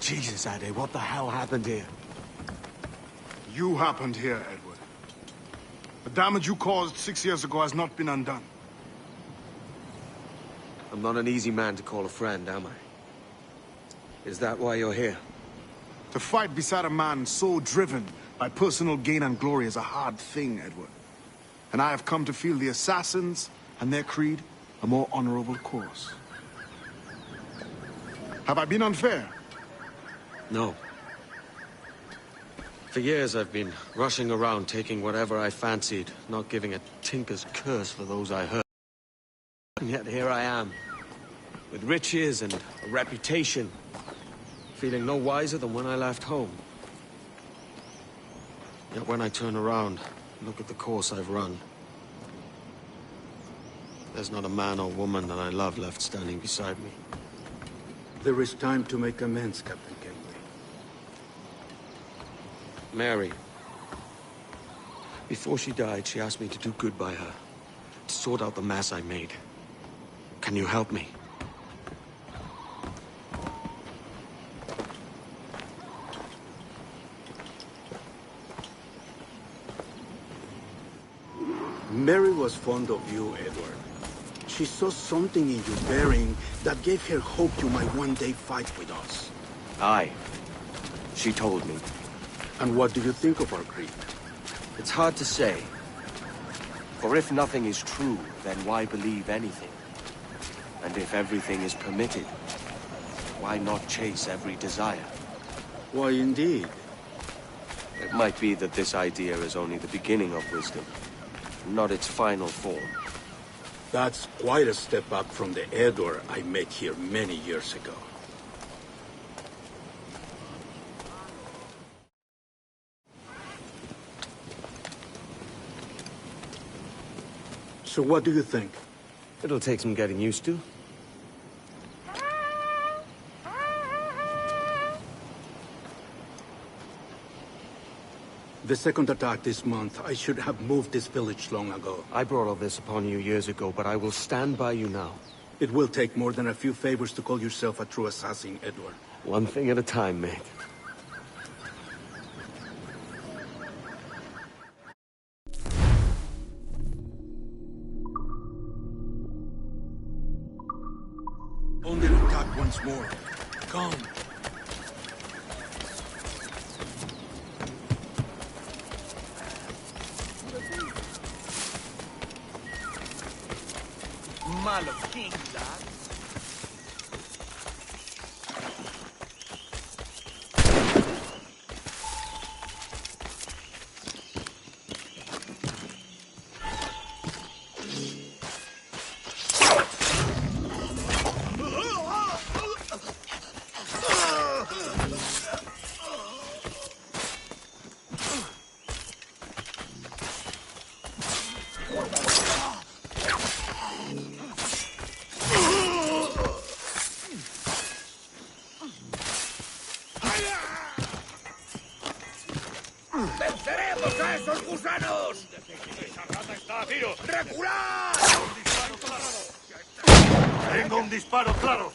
Jesus, Ade, what the hell happened here? You happened here, Edward. The damage you caused 6 years ago has not been undone. I'm not an easy man to call a friend, am I? Is that why you're here? To fight beside a man so driven by personal gain and glory is a hard thing, Edward. And I have come to feel the assassins and their creed a more honorable course. Have I been unfair? No. For years I've been rushing around taking whatever I fancied, not giving a tinker's curse for those I hurt. And yet here I am, with riches and a reputation, feeling no wiser than when I left home. Yet when I turn around, look at the course I've run. There's not a man or woman that I love left standing beside me. There is time to make amends, Captain Kenway. Mary. Before she died, she asked me to do good by her. To sort out the mess I made. Can you help me? Mary was fond of you, Edward. She saw something in your bearing that gave her hope you might one day fight with us. Aye. She told me. And what do you think of our creed? It's hard to say. For if nothing is true, then why believe anything? And if everything is permitted, why not chase every desire? Why, indeed. It might be that this idea is only the beginning of wisdom, not its final form. That's quite a step up from the Edward I met here many years ago. So what do you think? It'll take some getting used to. The second attack this month, I should have moved this village long ago. I brought all this upon you years ago, but I will stand by you now. It will take more than a few favors to call yourself a true assassin, Edward. One thing at a time, mate. Under attack once more. Come. Malo king, lad. ¡Venceremos a esos gusanos! ¡Esa rata está a tiro! ¡Reculad! ¡Tengo un disparo claro!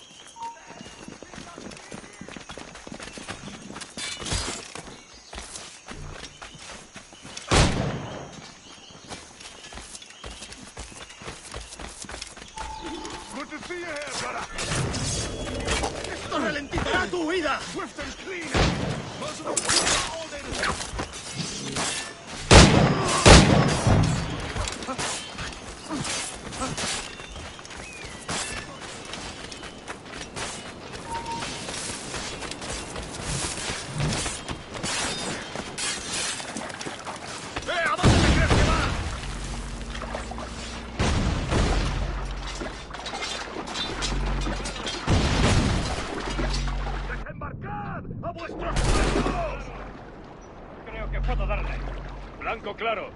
Good to see you here, brother. ¡Esto ralentizará tu huida! Swift and clean. All day today. Creo que puedo darle. Blanco claro.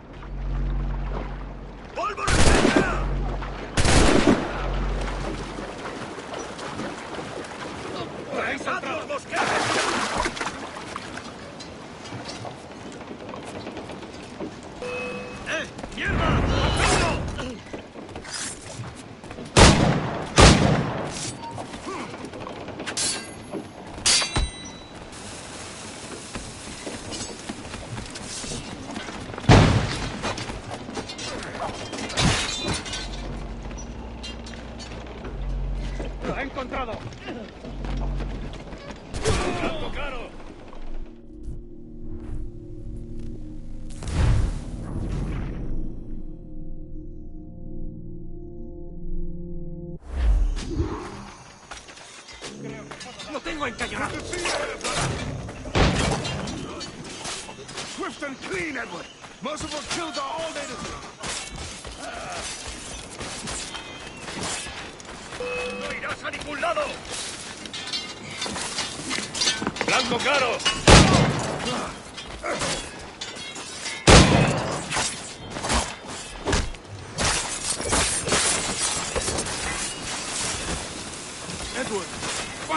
¡Pólvora! ¡Revisad los mosquetes! ¡Hierba! ¡Lo he encontrado! ¡Blanco claro! ¡Lo tengo encañonado! Swift and clean, Edward. Merciful kills are all day today. ¡No irás a ningún lado! ¡Blanco claro!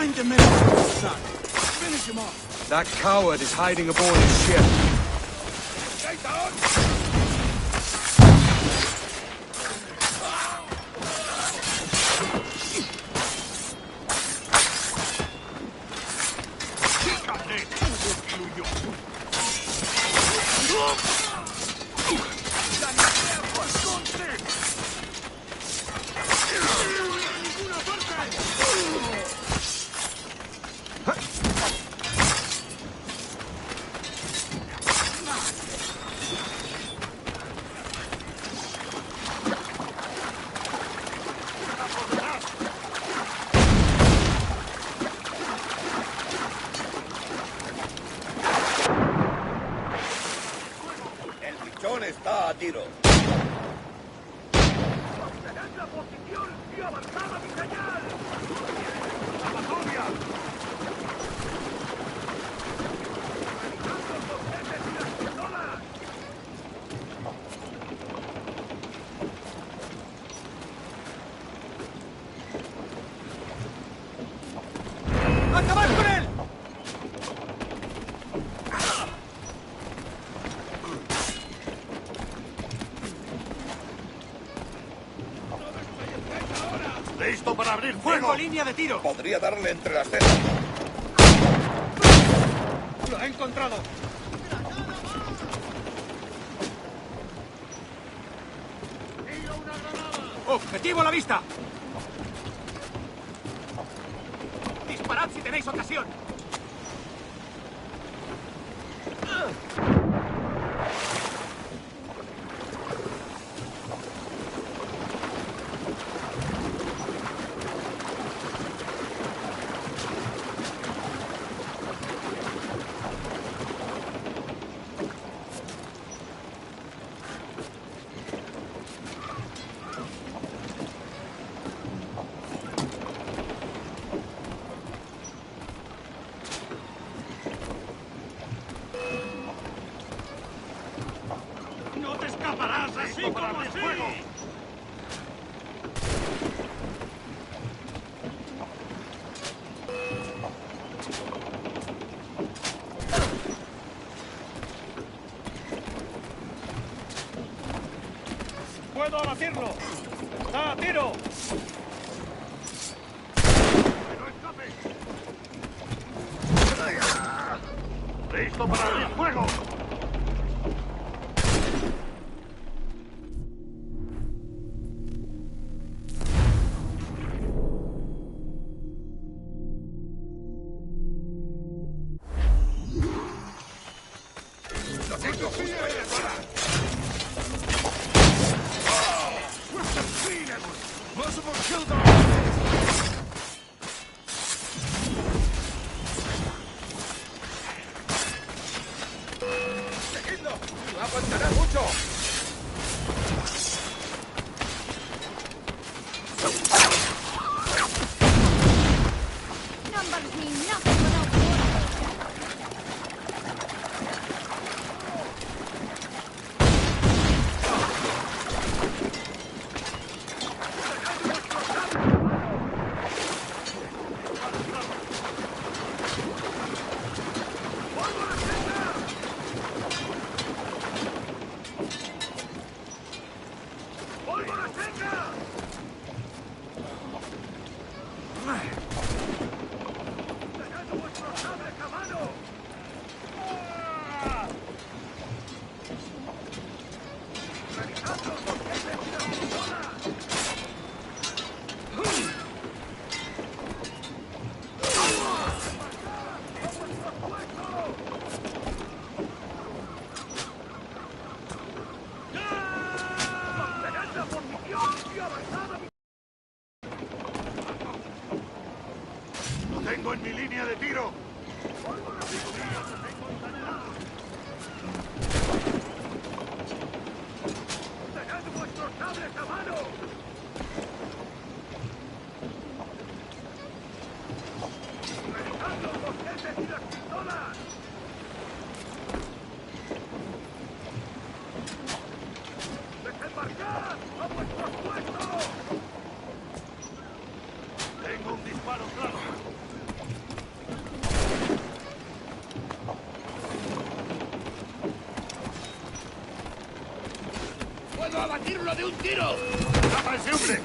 Find the men, son. Finish him off. That coward is hiding aboard his ship. Está a tiro. ¡Mantened la posición y avanzad a mi señal! ¡Amazovia! ¡Revisando los bocetes y las pistolas! ¡Acabad con él! ¡Listo para abrir fuego! ¡Tengo línea de tiro! Podría darle entre las cejas. ¡Lo he encontrado! ¡Objetivo a la vista! ¡Disparad si tenéis ocasión! ¡No te escaparás así como así! Fuego. ¡Puedo abatirlo! ¡Está a tiro! ¡Que no escape! ¡Listo para abrir fuego! ¡Seguidlo! ¡No aguantará mucho! Numbers mean nothing without order. ¡Lo tengo en mi línea de tiro! ¡Tened vuestros sables a mano! ¡Revisad los bocetes y las pistolas! ¡Desembarcad! ¡A vuestros puestos! Tengo un disparo claro. ¡Puedo abatirlo de un tiro! ¡Apacible!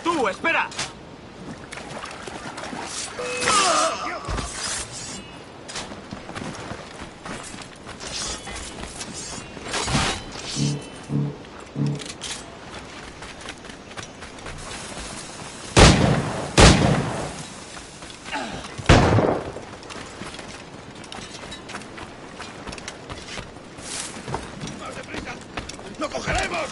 ¡Tú, espera! ¡Más deprisa! ¡Lo cogeremos!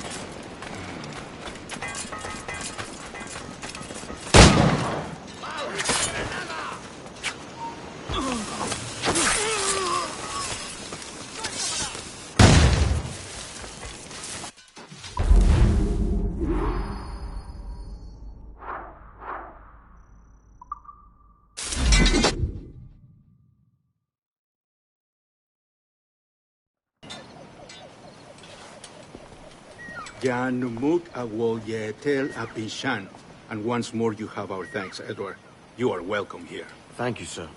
Janumut Awoyetel Apishan. And once more you have our thanks, Edward. You are welcome here. Thank you, sir.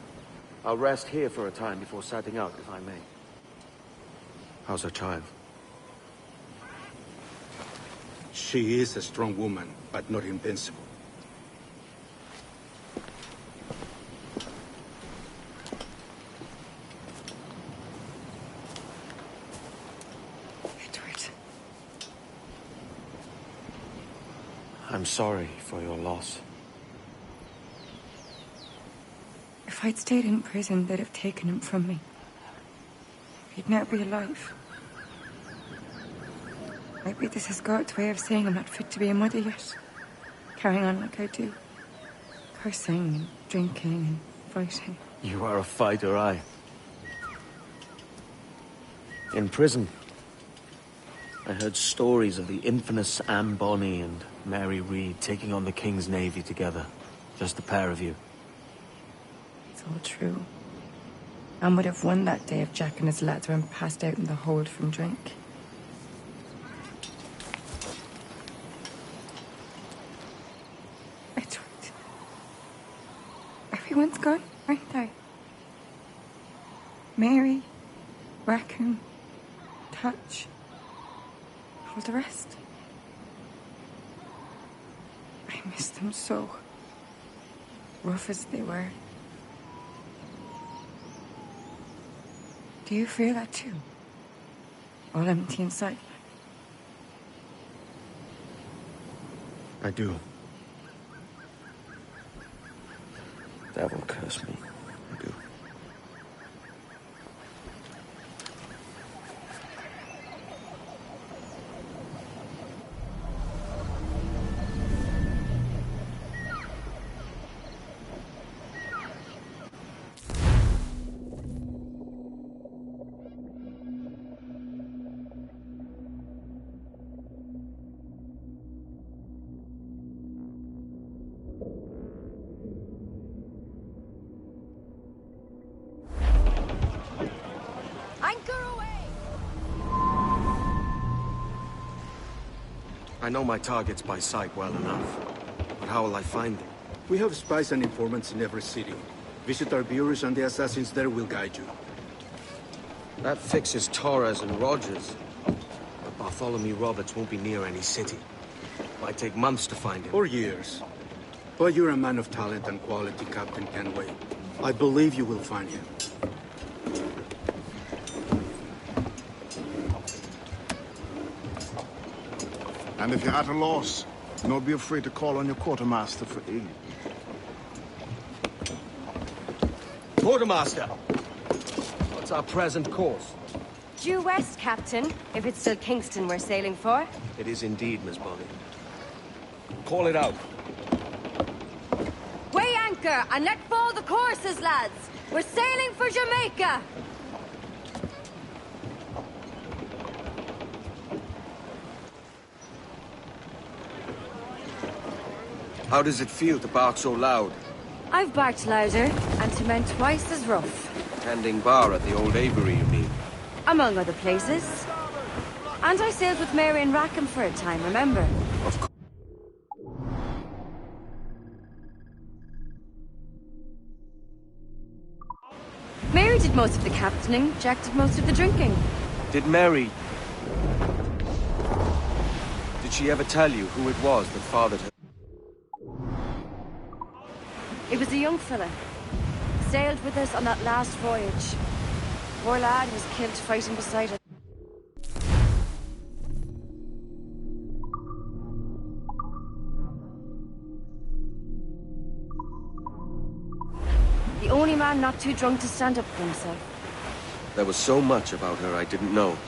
I'll rest here for a time before setting out, if I may. How's her child? She is a strong woman, but not invincible. I'm sorry for your loss. If I'd stayed in prison, they'd have taken him from me. He'd never be alive. Maybe this is God's way of saying I'm not fit to be a mother yet. Carrying on like I do. Cursing and drinking and fighting. You are a fighter, aye. In prison, I heard stories of the infamous Anne Bonny and Mary Read taking on the King's Navy together. Just the pair of you. It's all true. Anne would have won that day if Jack and his lads weren't passed out in the hold from drink. Edward. Everyone's gone, aren't they? Mary, Raccoon, Touch, all the rest. I miss them so. Rough as they were. Do you feel that too? All empty inside? I do. Devil curse me. I do. I know my targets by sight well enough, but how will I find them? We have spies and informants in every city. Visit our bureaus and the assassins there will guide you. That fixes Torres and Rogers. But Bartholomew Roberts won't be near any city. Might take months to find him. Or years. But you're a man of talent and quality, Captain Kenway. I believe you will find him. And if you're at a loss, don't be afraid to call on your quartermaster for aid. Quartermaster! What's our present course? Due west, Captain, if it's still Kingston we're sailing for. It is indeed, Miss Bonny. Call it out. Weigh anchor! anchor and let fall the courses, lads. We're sailing for Jamaica. How does it feel to bark so loud? I've barked louder, and to men twice as rough. Tending bar at the old aviary, you mean? Among other places. And I sailed with Mary and Rackham for a time, remember? Of course. Mary did most of the captaining, Jack did most of the drinking. Did Mary... Did she ever tell you who it was that fathered her? It was a young fella. Sailed with us on that last voyage. Poor lad was killed fighting beside us. The only man not too drunk to stand up for himself. There was so much about her I didn't know.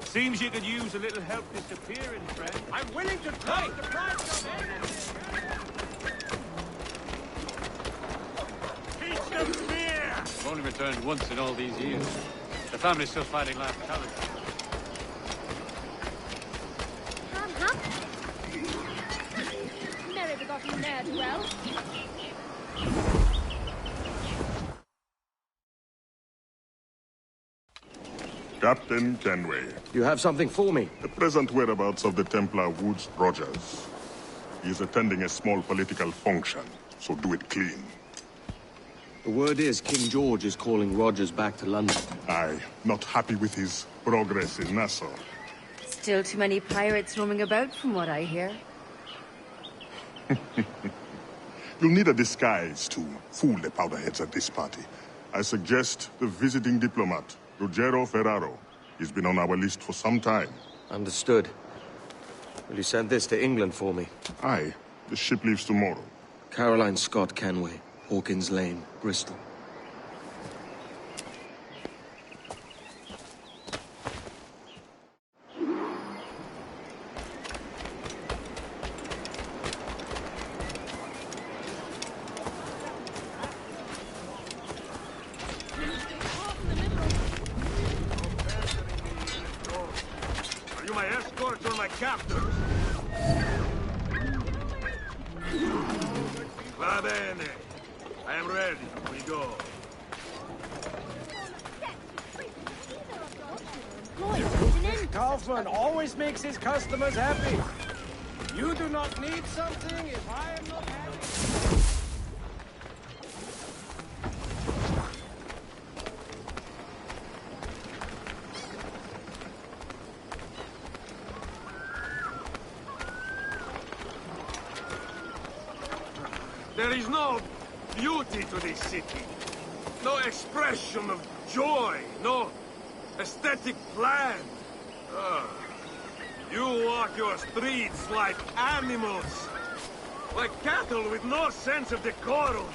Seems you could use a little help disappearing, friend. I'm willing to try the price of anything. Teach them fear! I've only returned once in all these years. The family's still fighting last challenge. Mary got in there as well. Captain Kenway. You have something for me? The present whereabouts of the Templar Woods Rogers. He is attending a small political function, so do it clean. The word is King George is calling Rogers back to London. Aye, not happy with his progress in Nassau. still too many pirates roaming about from what I hear. You'll need a disguise to fool the powderheads at this party. I suggest the visiting diplomat, Ruggiero Ferraro. He's been on our list for some time. Understood. Will you send this to England for me? Aye. The ship leaves tomorrow. Caroline Scott Kenway, Hawkins Lane, Bristol. Are you my escorts or my captors? Va bene. I am ready. We go. Kaufman always makes his customers happy. You do not need something if I am not happy. There is no beauty to this city. No expression of joy. No aesthetic plan. You walk your streets like animals. Like cattle with no sense of decorum.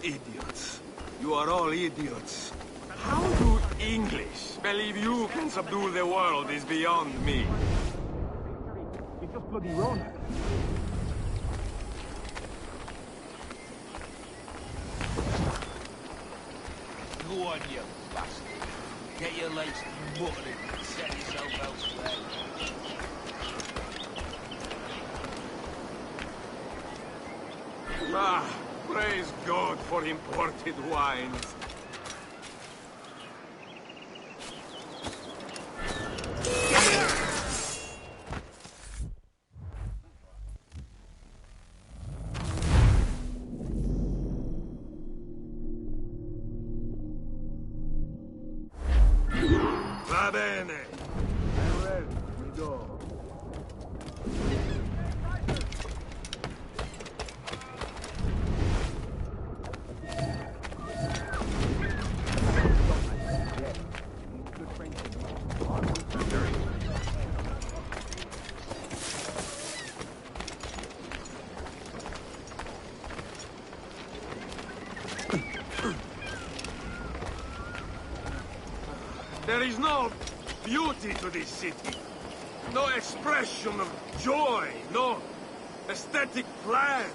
Idiots. You are all idiots. How do English believe you can subdue the world is beyond me. It's just bloody Rona. Go on, you bastard. Get your legs buttered and set yourself elsewhere. Praise God for imported wines. Va bene. I'm ready. We go. There is no beauty to this city. No expression of joy. No aesthetic plan.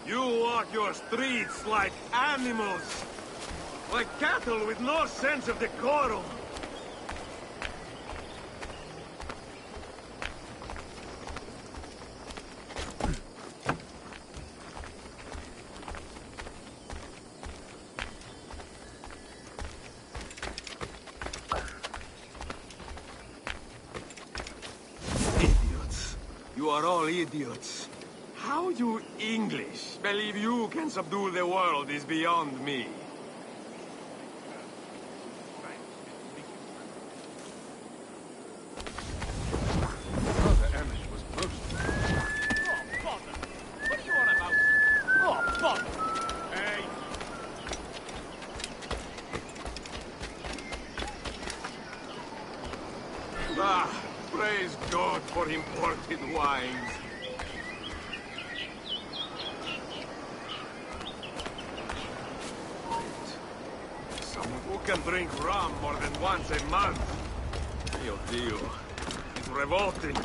You walk your streets like animals. Like cattle with no sense of decorum. You are all idiots. How you English believe you can subdue the world is beyond me. Praise God for imported wines. Someone who can drink rum more than once a month. Mio Dio. It's revolting.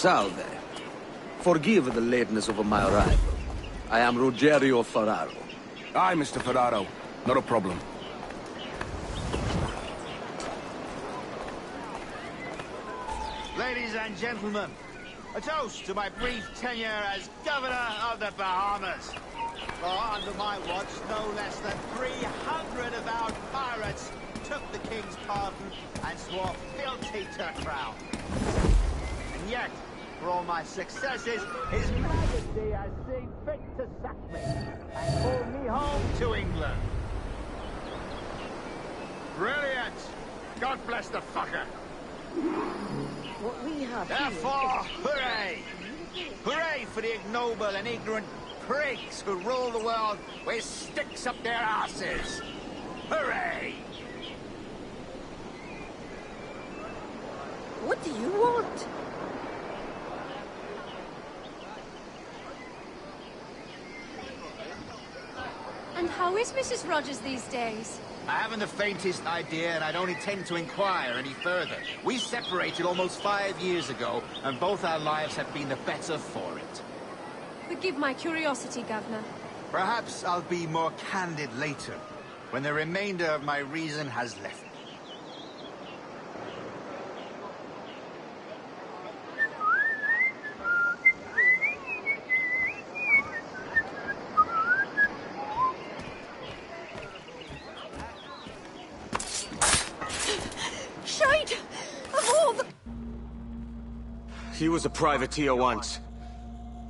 Salve. Forgive the lateness of my arrival. I am Rogerio Ferraro. Aye, Mr. Ferraro. Not a problem. Ladies and gentlemen, a toast to my brief tenure as Governor of the Bahamas. For under my watch, no less than 300 avowed pirates took the King's pardon and swore fealty to the crown. And yet, for all my successes, His Majesty has seen fit to sack me and call me home to England. Brilliant! God bless the fucker! What we have Therefore, hooray! Hooray for the ignoble and ignorant prigs who rule the world with sticks up their asses! Hooray! What do you want? And how is Mrs. Rogers these days? I haven't the faintest idea, and I don't intend to inquire any further. We separated almost 5 years ago, and both our lives have been the better for it. Forgive my curiosity, Governor. Perhaps I'll be more candid later, when the remainder of my reason has left me. Shite! Of all the... He was a privateer once.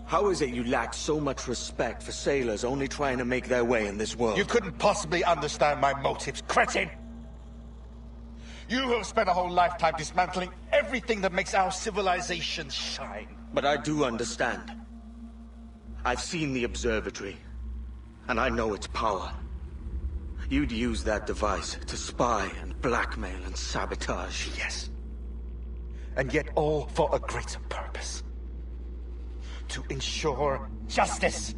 How is it you lack so much respect for sailors only trying to make their way in this world? You couldn't possibly understand my motives, cretin! You have spent a whole lifetime dismantling everything that makes our civilization shine. But I do understand. I've seen the observatory, and I know its power. You'd use that device to spy and blackmail and sabotage. Yes. And yet all for a greater purpose. To ensure justice.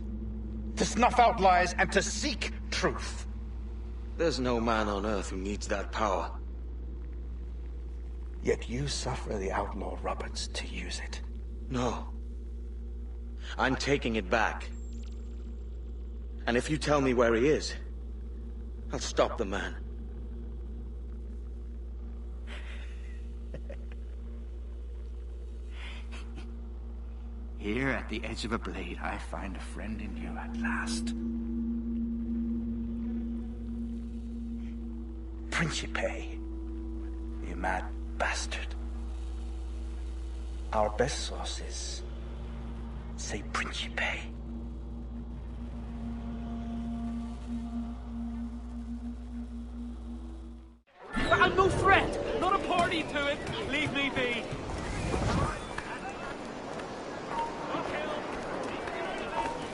To snuff out lies and to seek truth. There's no man on Earth who needs that power. Yet you suffer the outlaw Roberts to use it. No. I'm taking it back. And if you tell me where he is, I'll stop the man. Here at the edge of a blade, I find a friend in you at last. Principe. You mad bastard. Our best sources say Principe. I'm no threat! Not a party to it! Leave me be!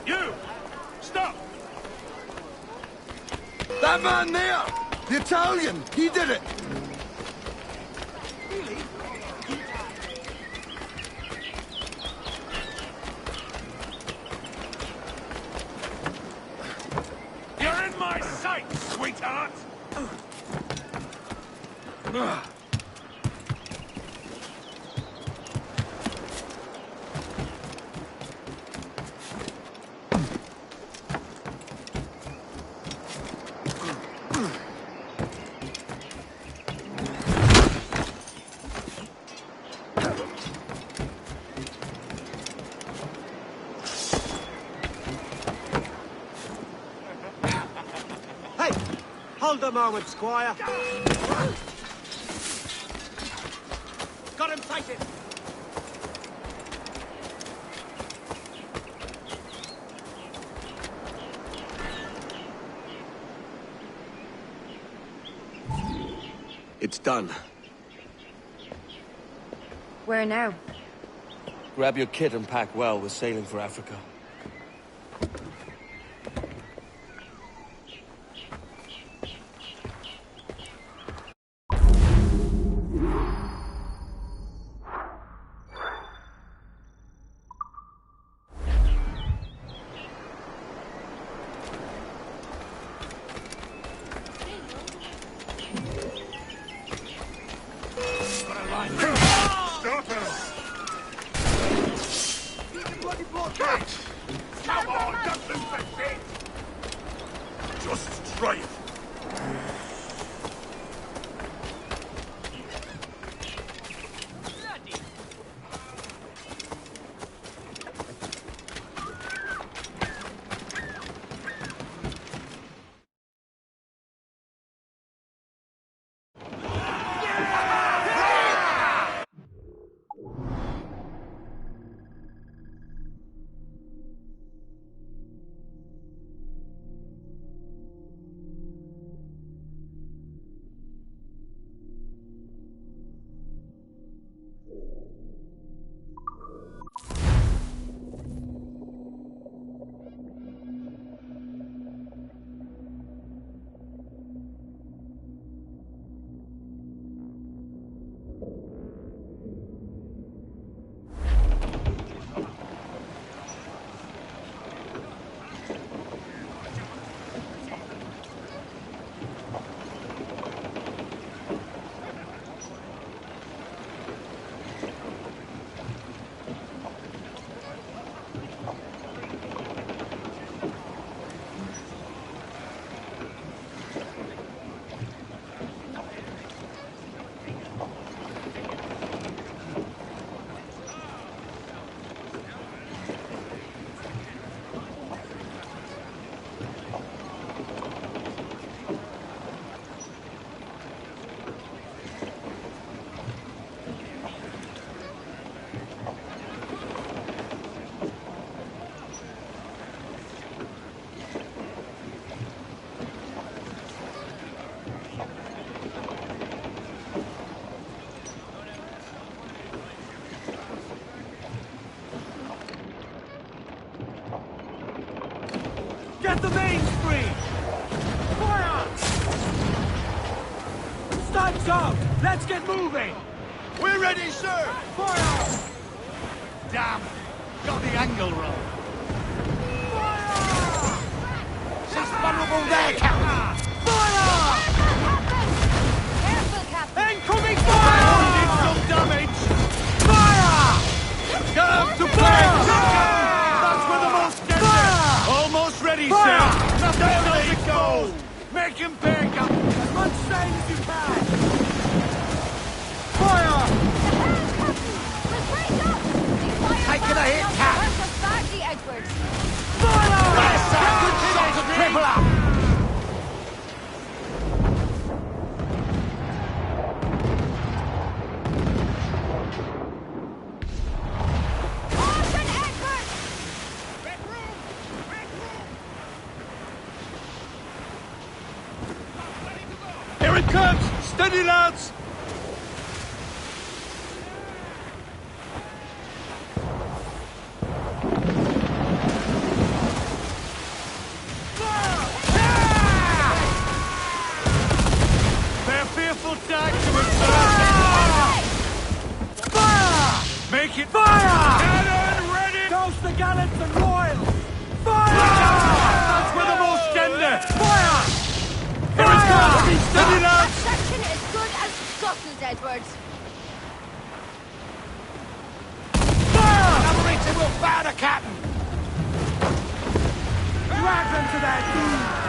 You! Stop! That man there! The Italian! He did it! Really? You're in my sight, sweetheart! Hold a moment, Squire. Got him sighted! It's done. Where now? Grab your kit and pack well. We're sailing for Africa. bloody blockade! Come on, don't lose the shit! Just try it. Get the mains free! Fire! Stag's out! Let's get moving! We're ready, sir! Fire! Damn! Got the angle wrong. Fire! She's vulnerable there, Captain! Fire! Careful, Captain! Incoming fire! Did some damage! Fire! Curve to play! That's where the most gets Almost ready, sir! Nothing let it go! Make him pay, Captain! As much sail as you can! Fire! Taking a hit, Cap! Badly, Edward! Fire! Yes, sir! Good shot to cripple up! Caution, Edward! Here it comes! Steady, lads! They're fearful tag to it, sir! Fire! Make it Fire! cannon ready! Douse the gallants and royal! Fire! That's where the most tender! Fire! Here it comes! Steady, That lads! section is good as scuttled, Edward. Fire! Another hit and we'll fire the captain! Drag them to their doom!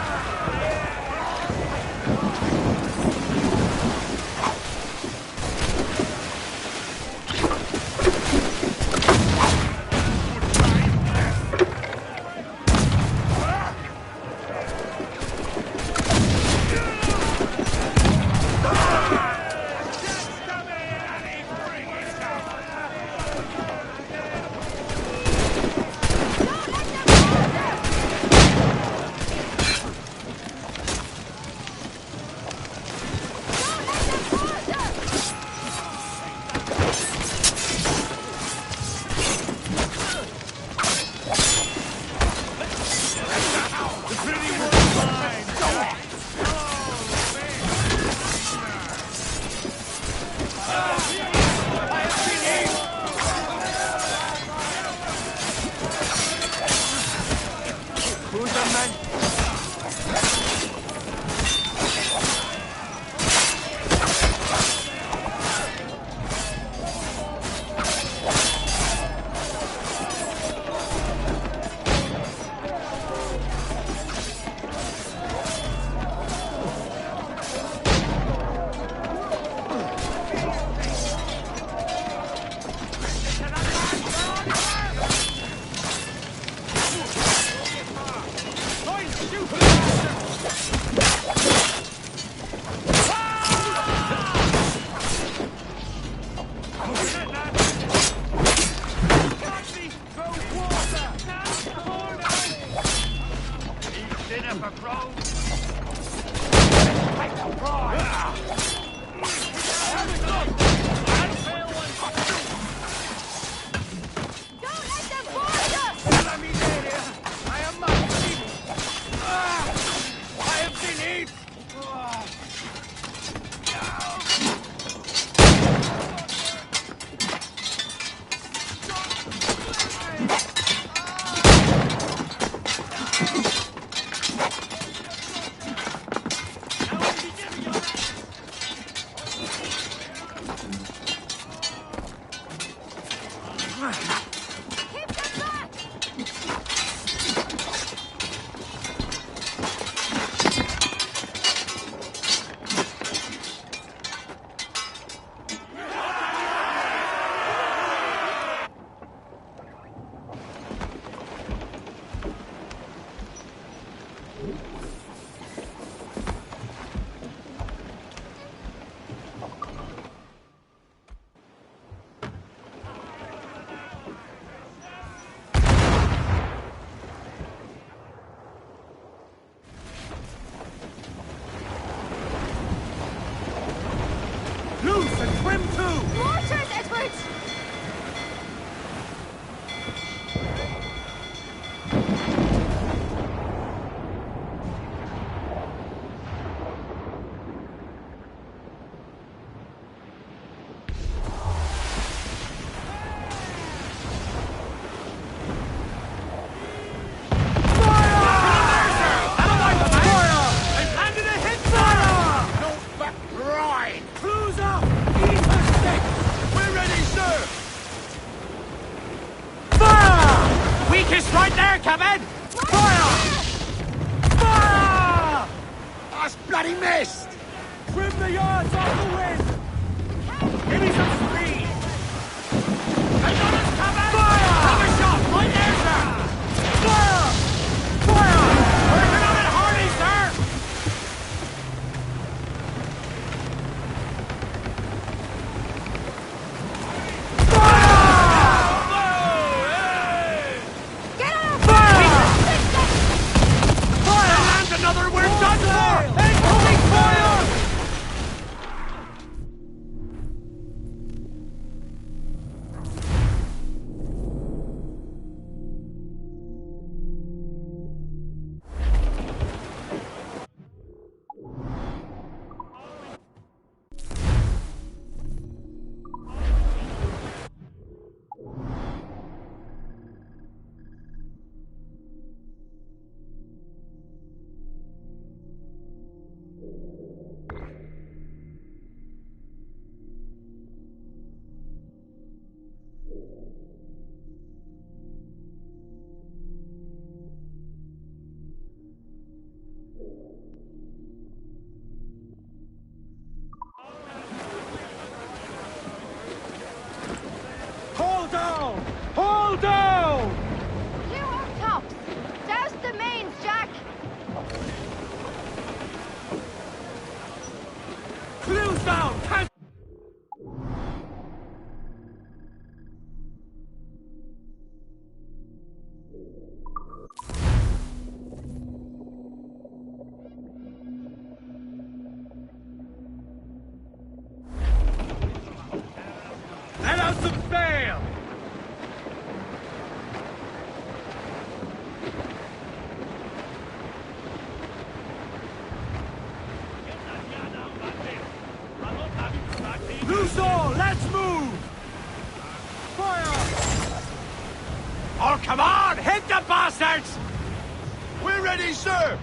Loose and swim too! Mortars, Edward! Weakest right there, Cabin! Fire! Fire! That's bloody missed! Trim the yards off the wind! Give me some speed! They got us, Cabin! Fire! Have a shot! Right there, sir! Fire! Fire! Working on it hardy, sir! Another, we're done for! Incoming fire! Hold down! Hold down! Clear our tops! Douse the mains, Jack! Clues down! Can't... Let out some sail! Loose all! Let's move! Fire! Oh, come on! Hit the bastards! We're ready, sir!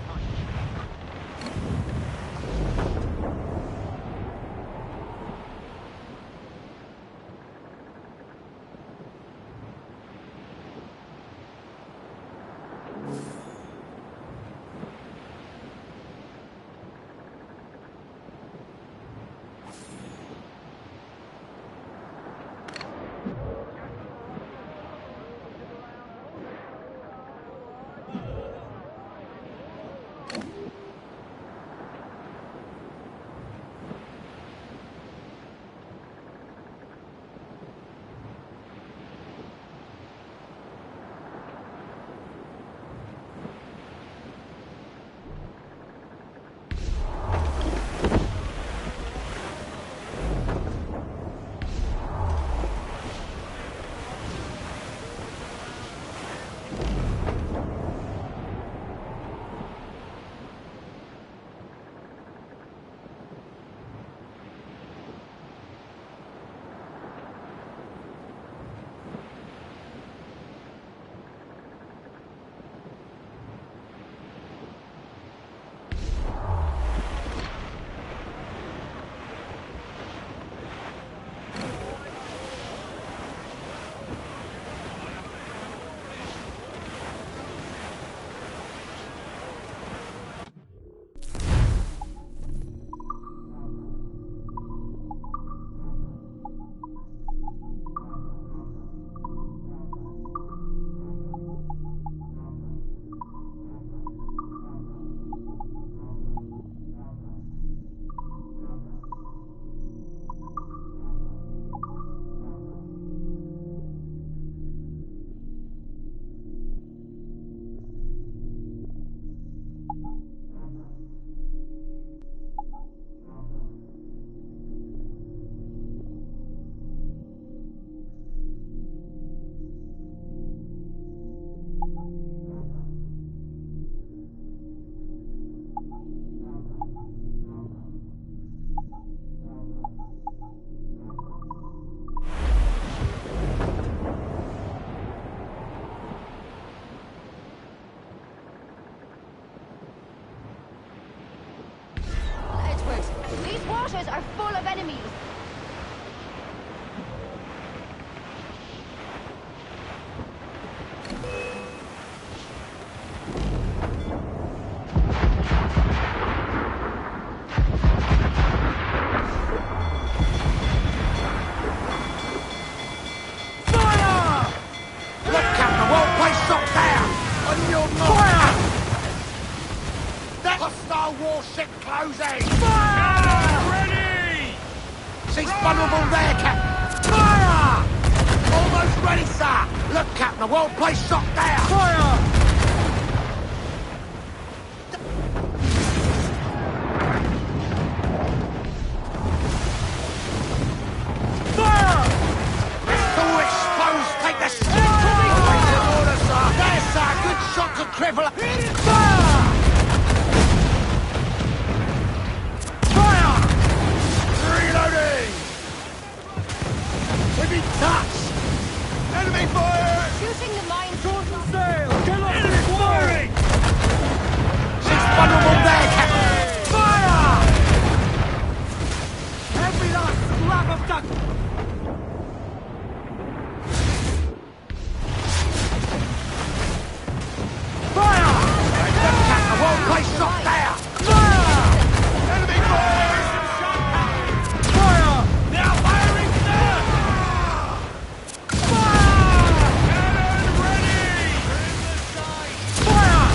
hostile warship closing! Fire! Ready! She's vulnerable there, Captain! Fire! Almost ready, sir! Look, Captain, a well-placed shot there! Fire! Fire! It's all exposed! Take the shot! Order, sir! There, sir! Good shot to cripple! Fire! Fire! Reloading! We've been touched! Enemy fire! Shooting the mine. Shorten sail! Get off this firing! She's vulnerable there, Captain! Fire! Every last scrap of duck! Fire! Look, Captain, a well-placed shot there! Fire! Enemy fire! Fire! Now firing, sir! Fire! Cannon ready! Fire!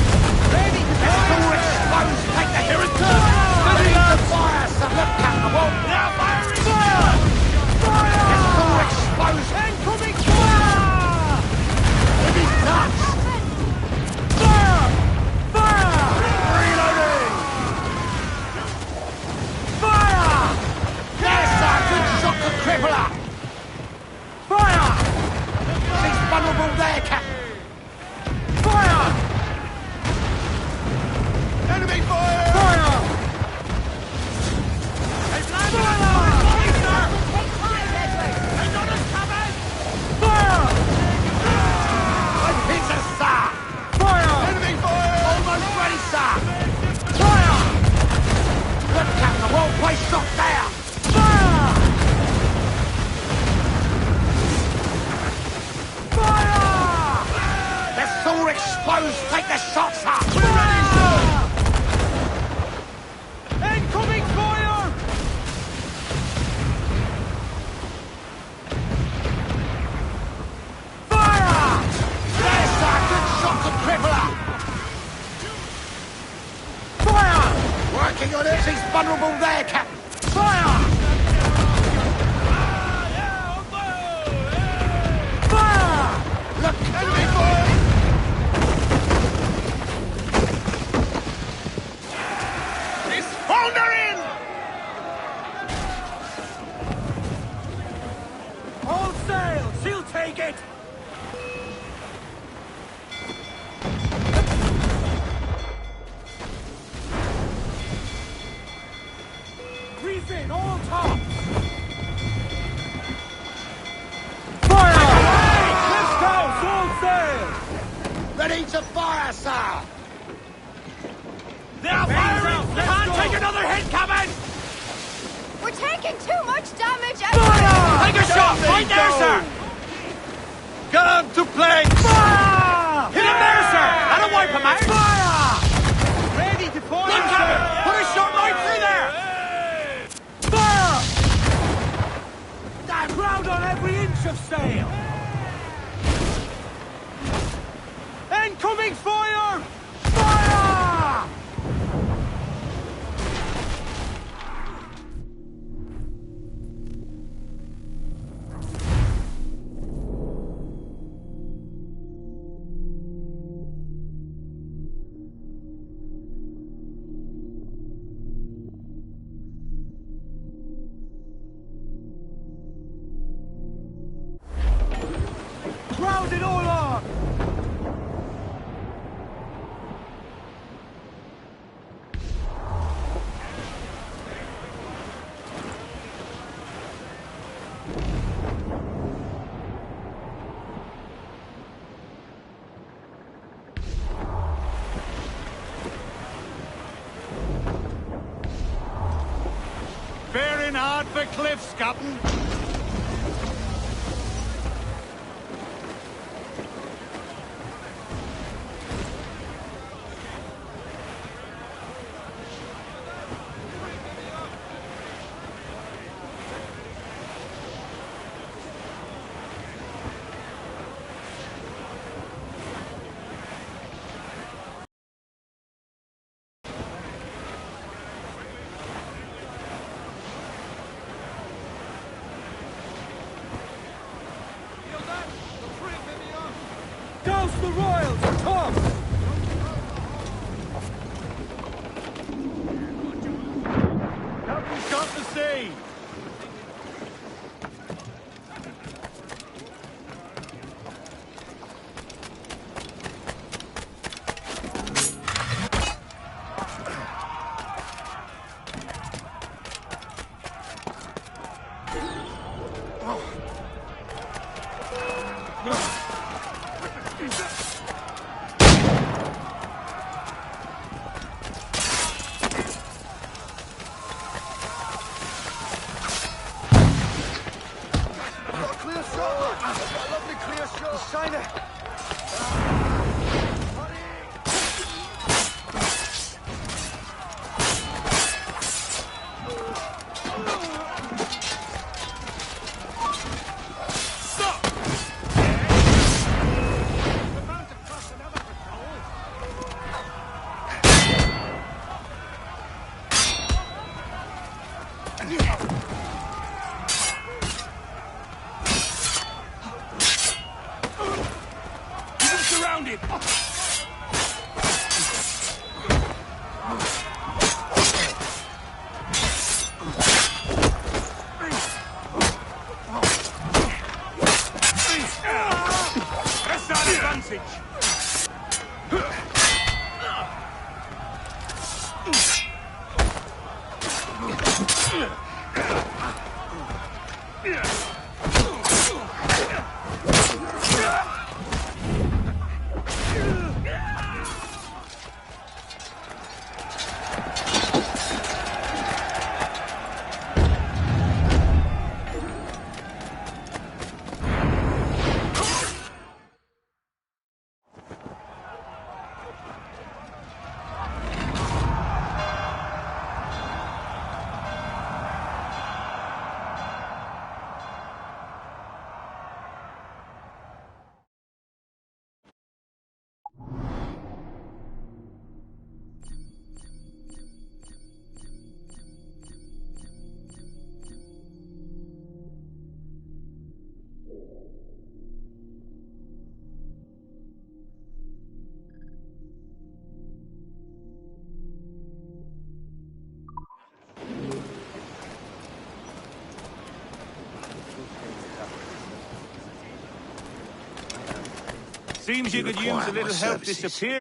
Ready to fire! It's all exposed! Take the here and turn! Ready to fire, sir! Look, Captain, a well... Now firing! Fire! Fire! It's all exposed! Incoming fire! It is nuts! Fire! Fire! Reloading! Fire! Yes, sir! Good shot to cripple her! Fire! She's vulnerable there, Captain! Fire! Enemy fire! Fire! It's landing! Fire! They've got us covered! Fire! One piece of sir! Fire! Enemy fire! Almost ready, sir! Fire! Look, Captain, a well-placed shot there! Fire! Fire! They're all exposed! Take the shots, sir! Ready, sir! Incoming fire! Fire! There, sir! Good shot to cripple her! Fire! Working on it! She's vulnerable there, Captain! Fire! Fire! Look, enemy fire! It's foundering! All sail! She'll take it! Reef in, all tops! Fire! Let's go! All sail! Ready to fire, sir! Now firing! Can't take another hit coming! We're taking too much damage. Fire! Take a shot! Right there, sir! Gun to place! Fire! Hit him there, sir! That'll wipe him out! Fire! Ready to fire! Good, Captain! Put a shot right through there! Fire! Down ground on every inch of sail! Incoming fire! Fire! Ground it all on! Bearing hard for cliffs, Captain. Roust the royals! Come! Captain's got to sea! Clear shot! A lovely clear shot! Shine it! Surrounded! Press our advantage! Seems you could use a little help disappear.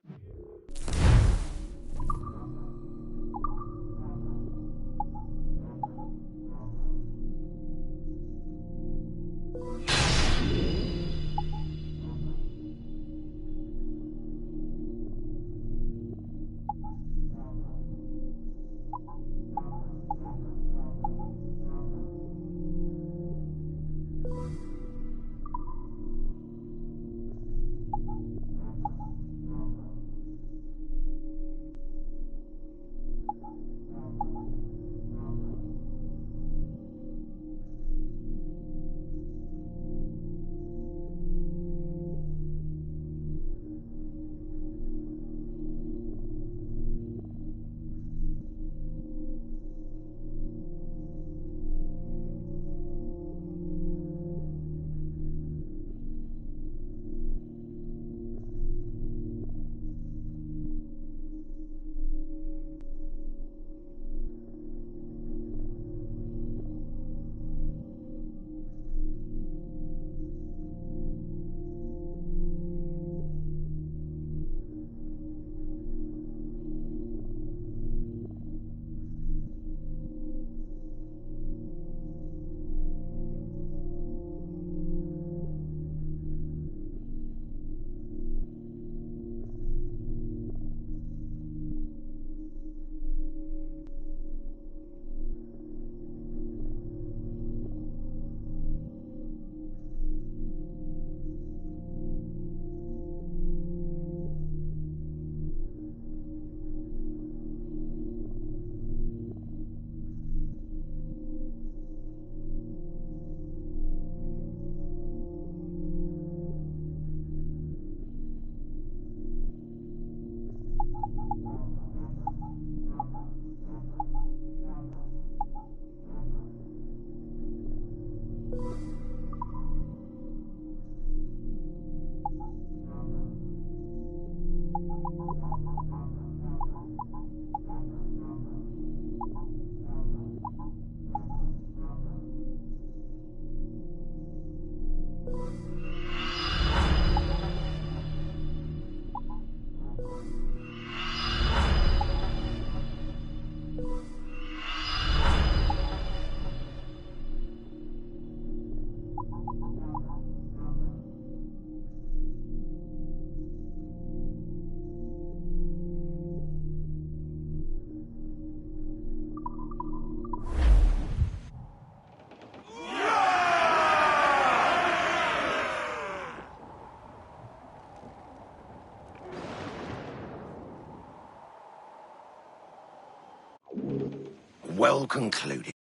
Well concluded.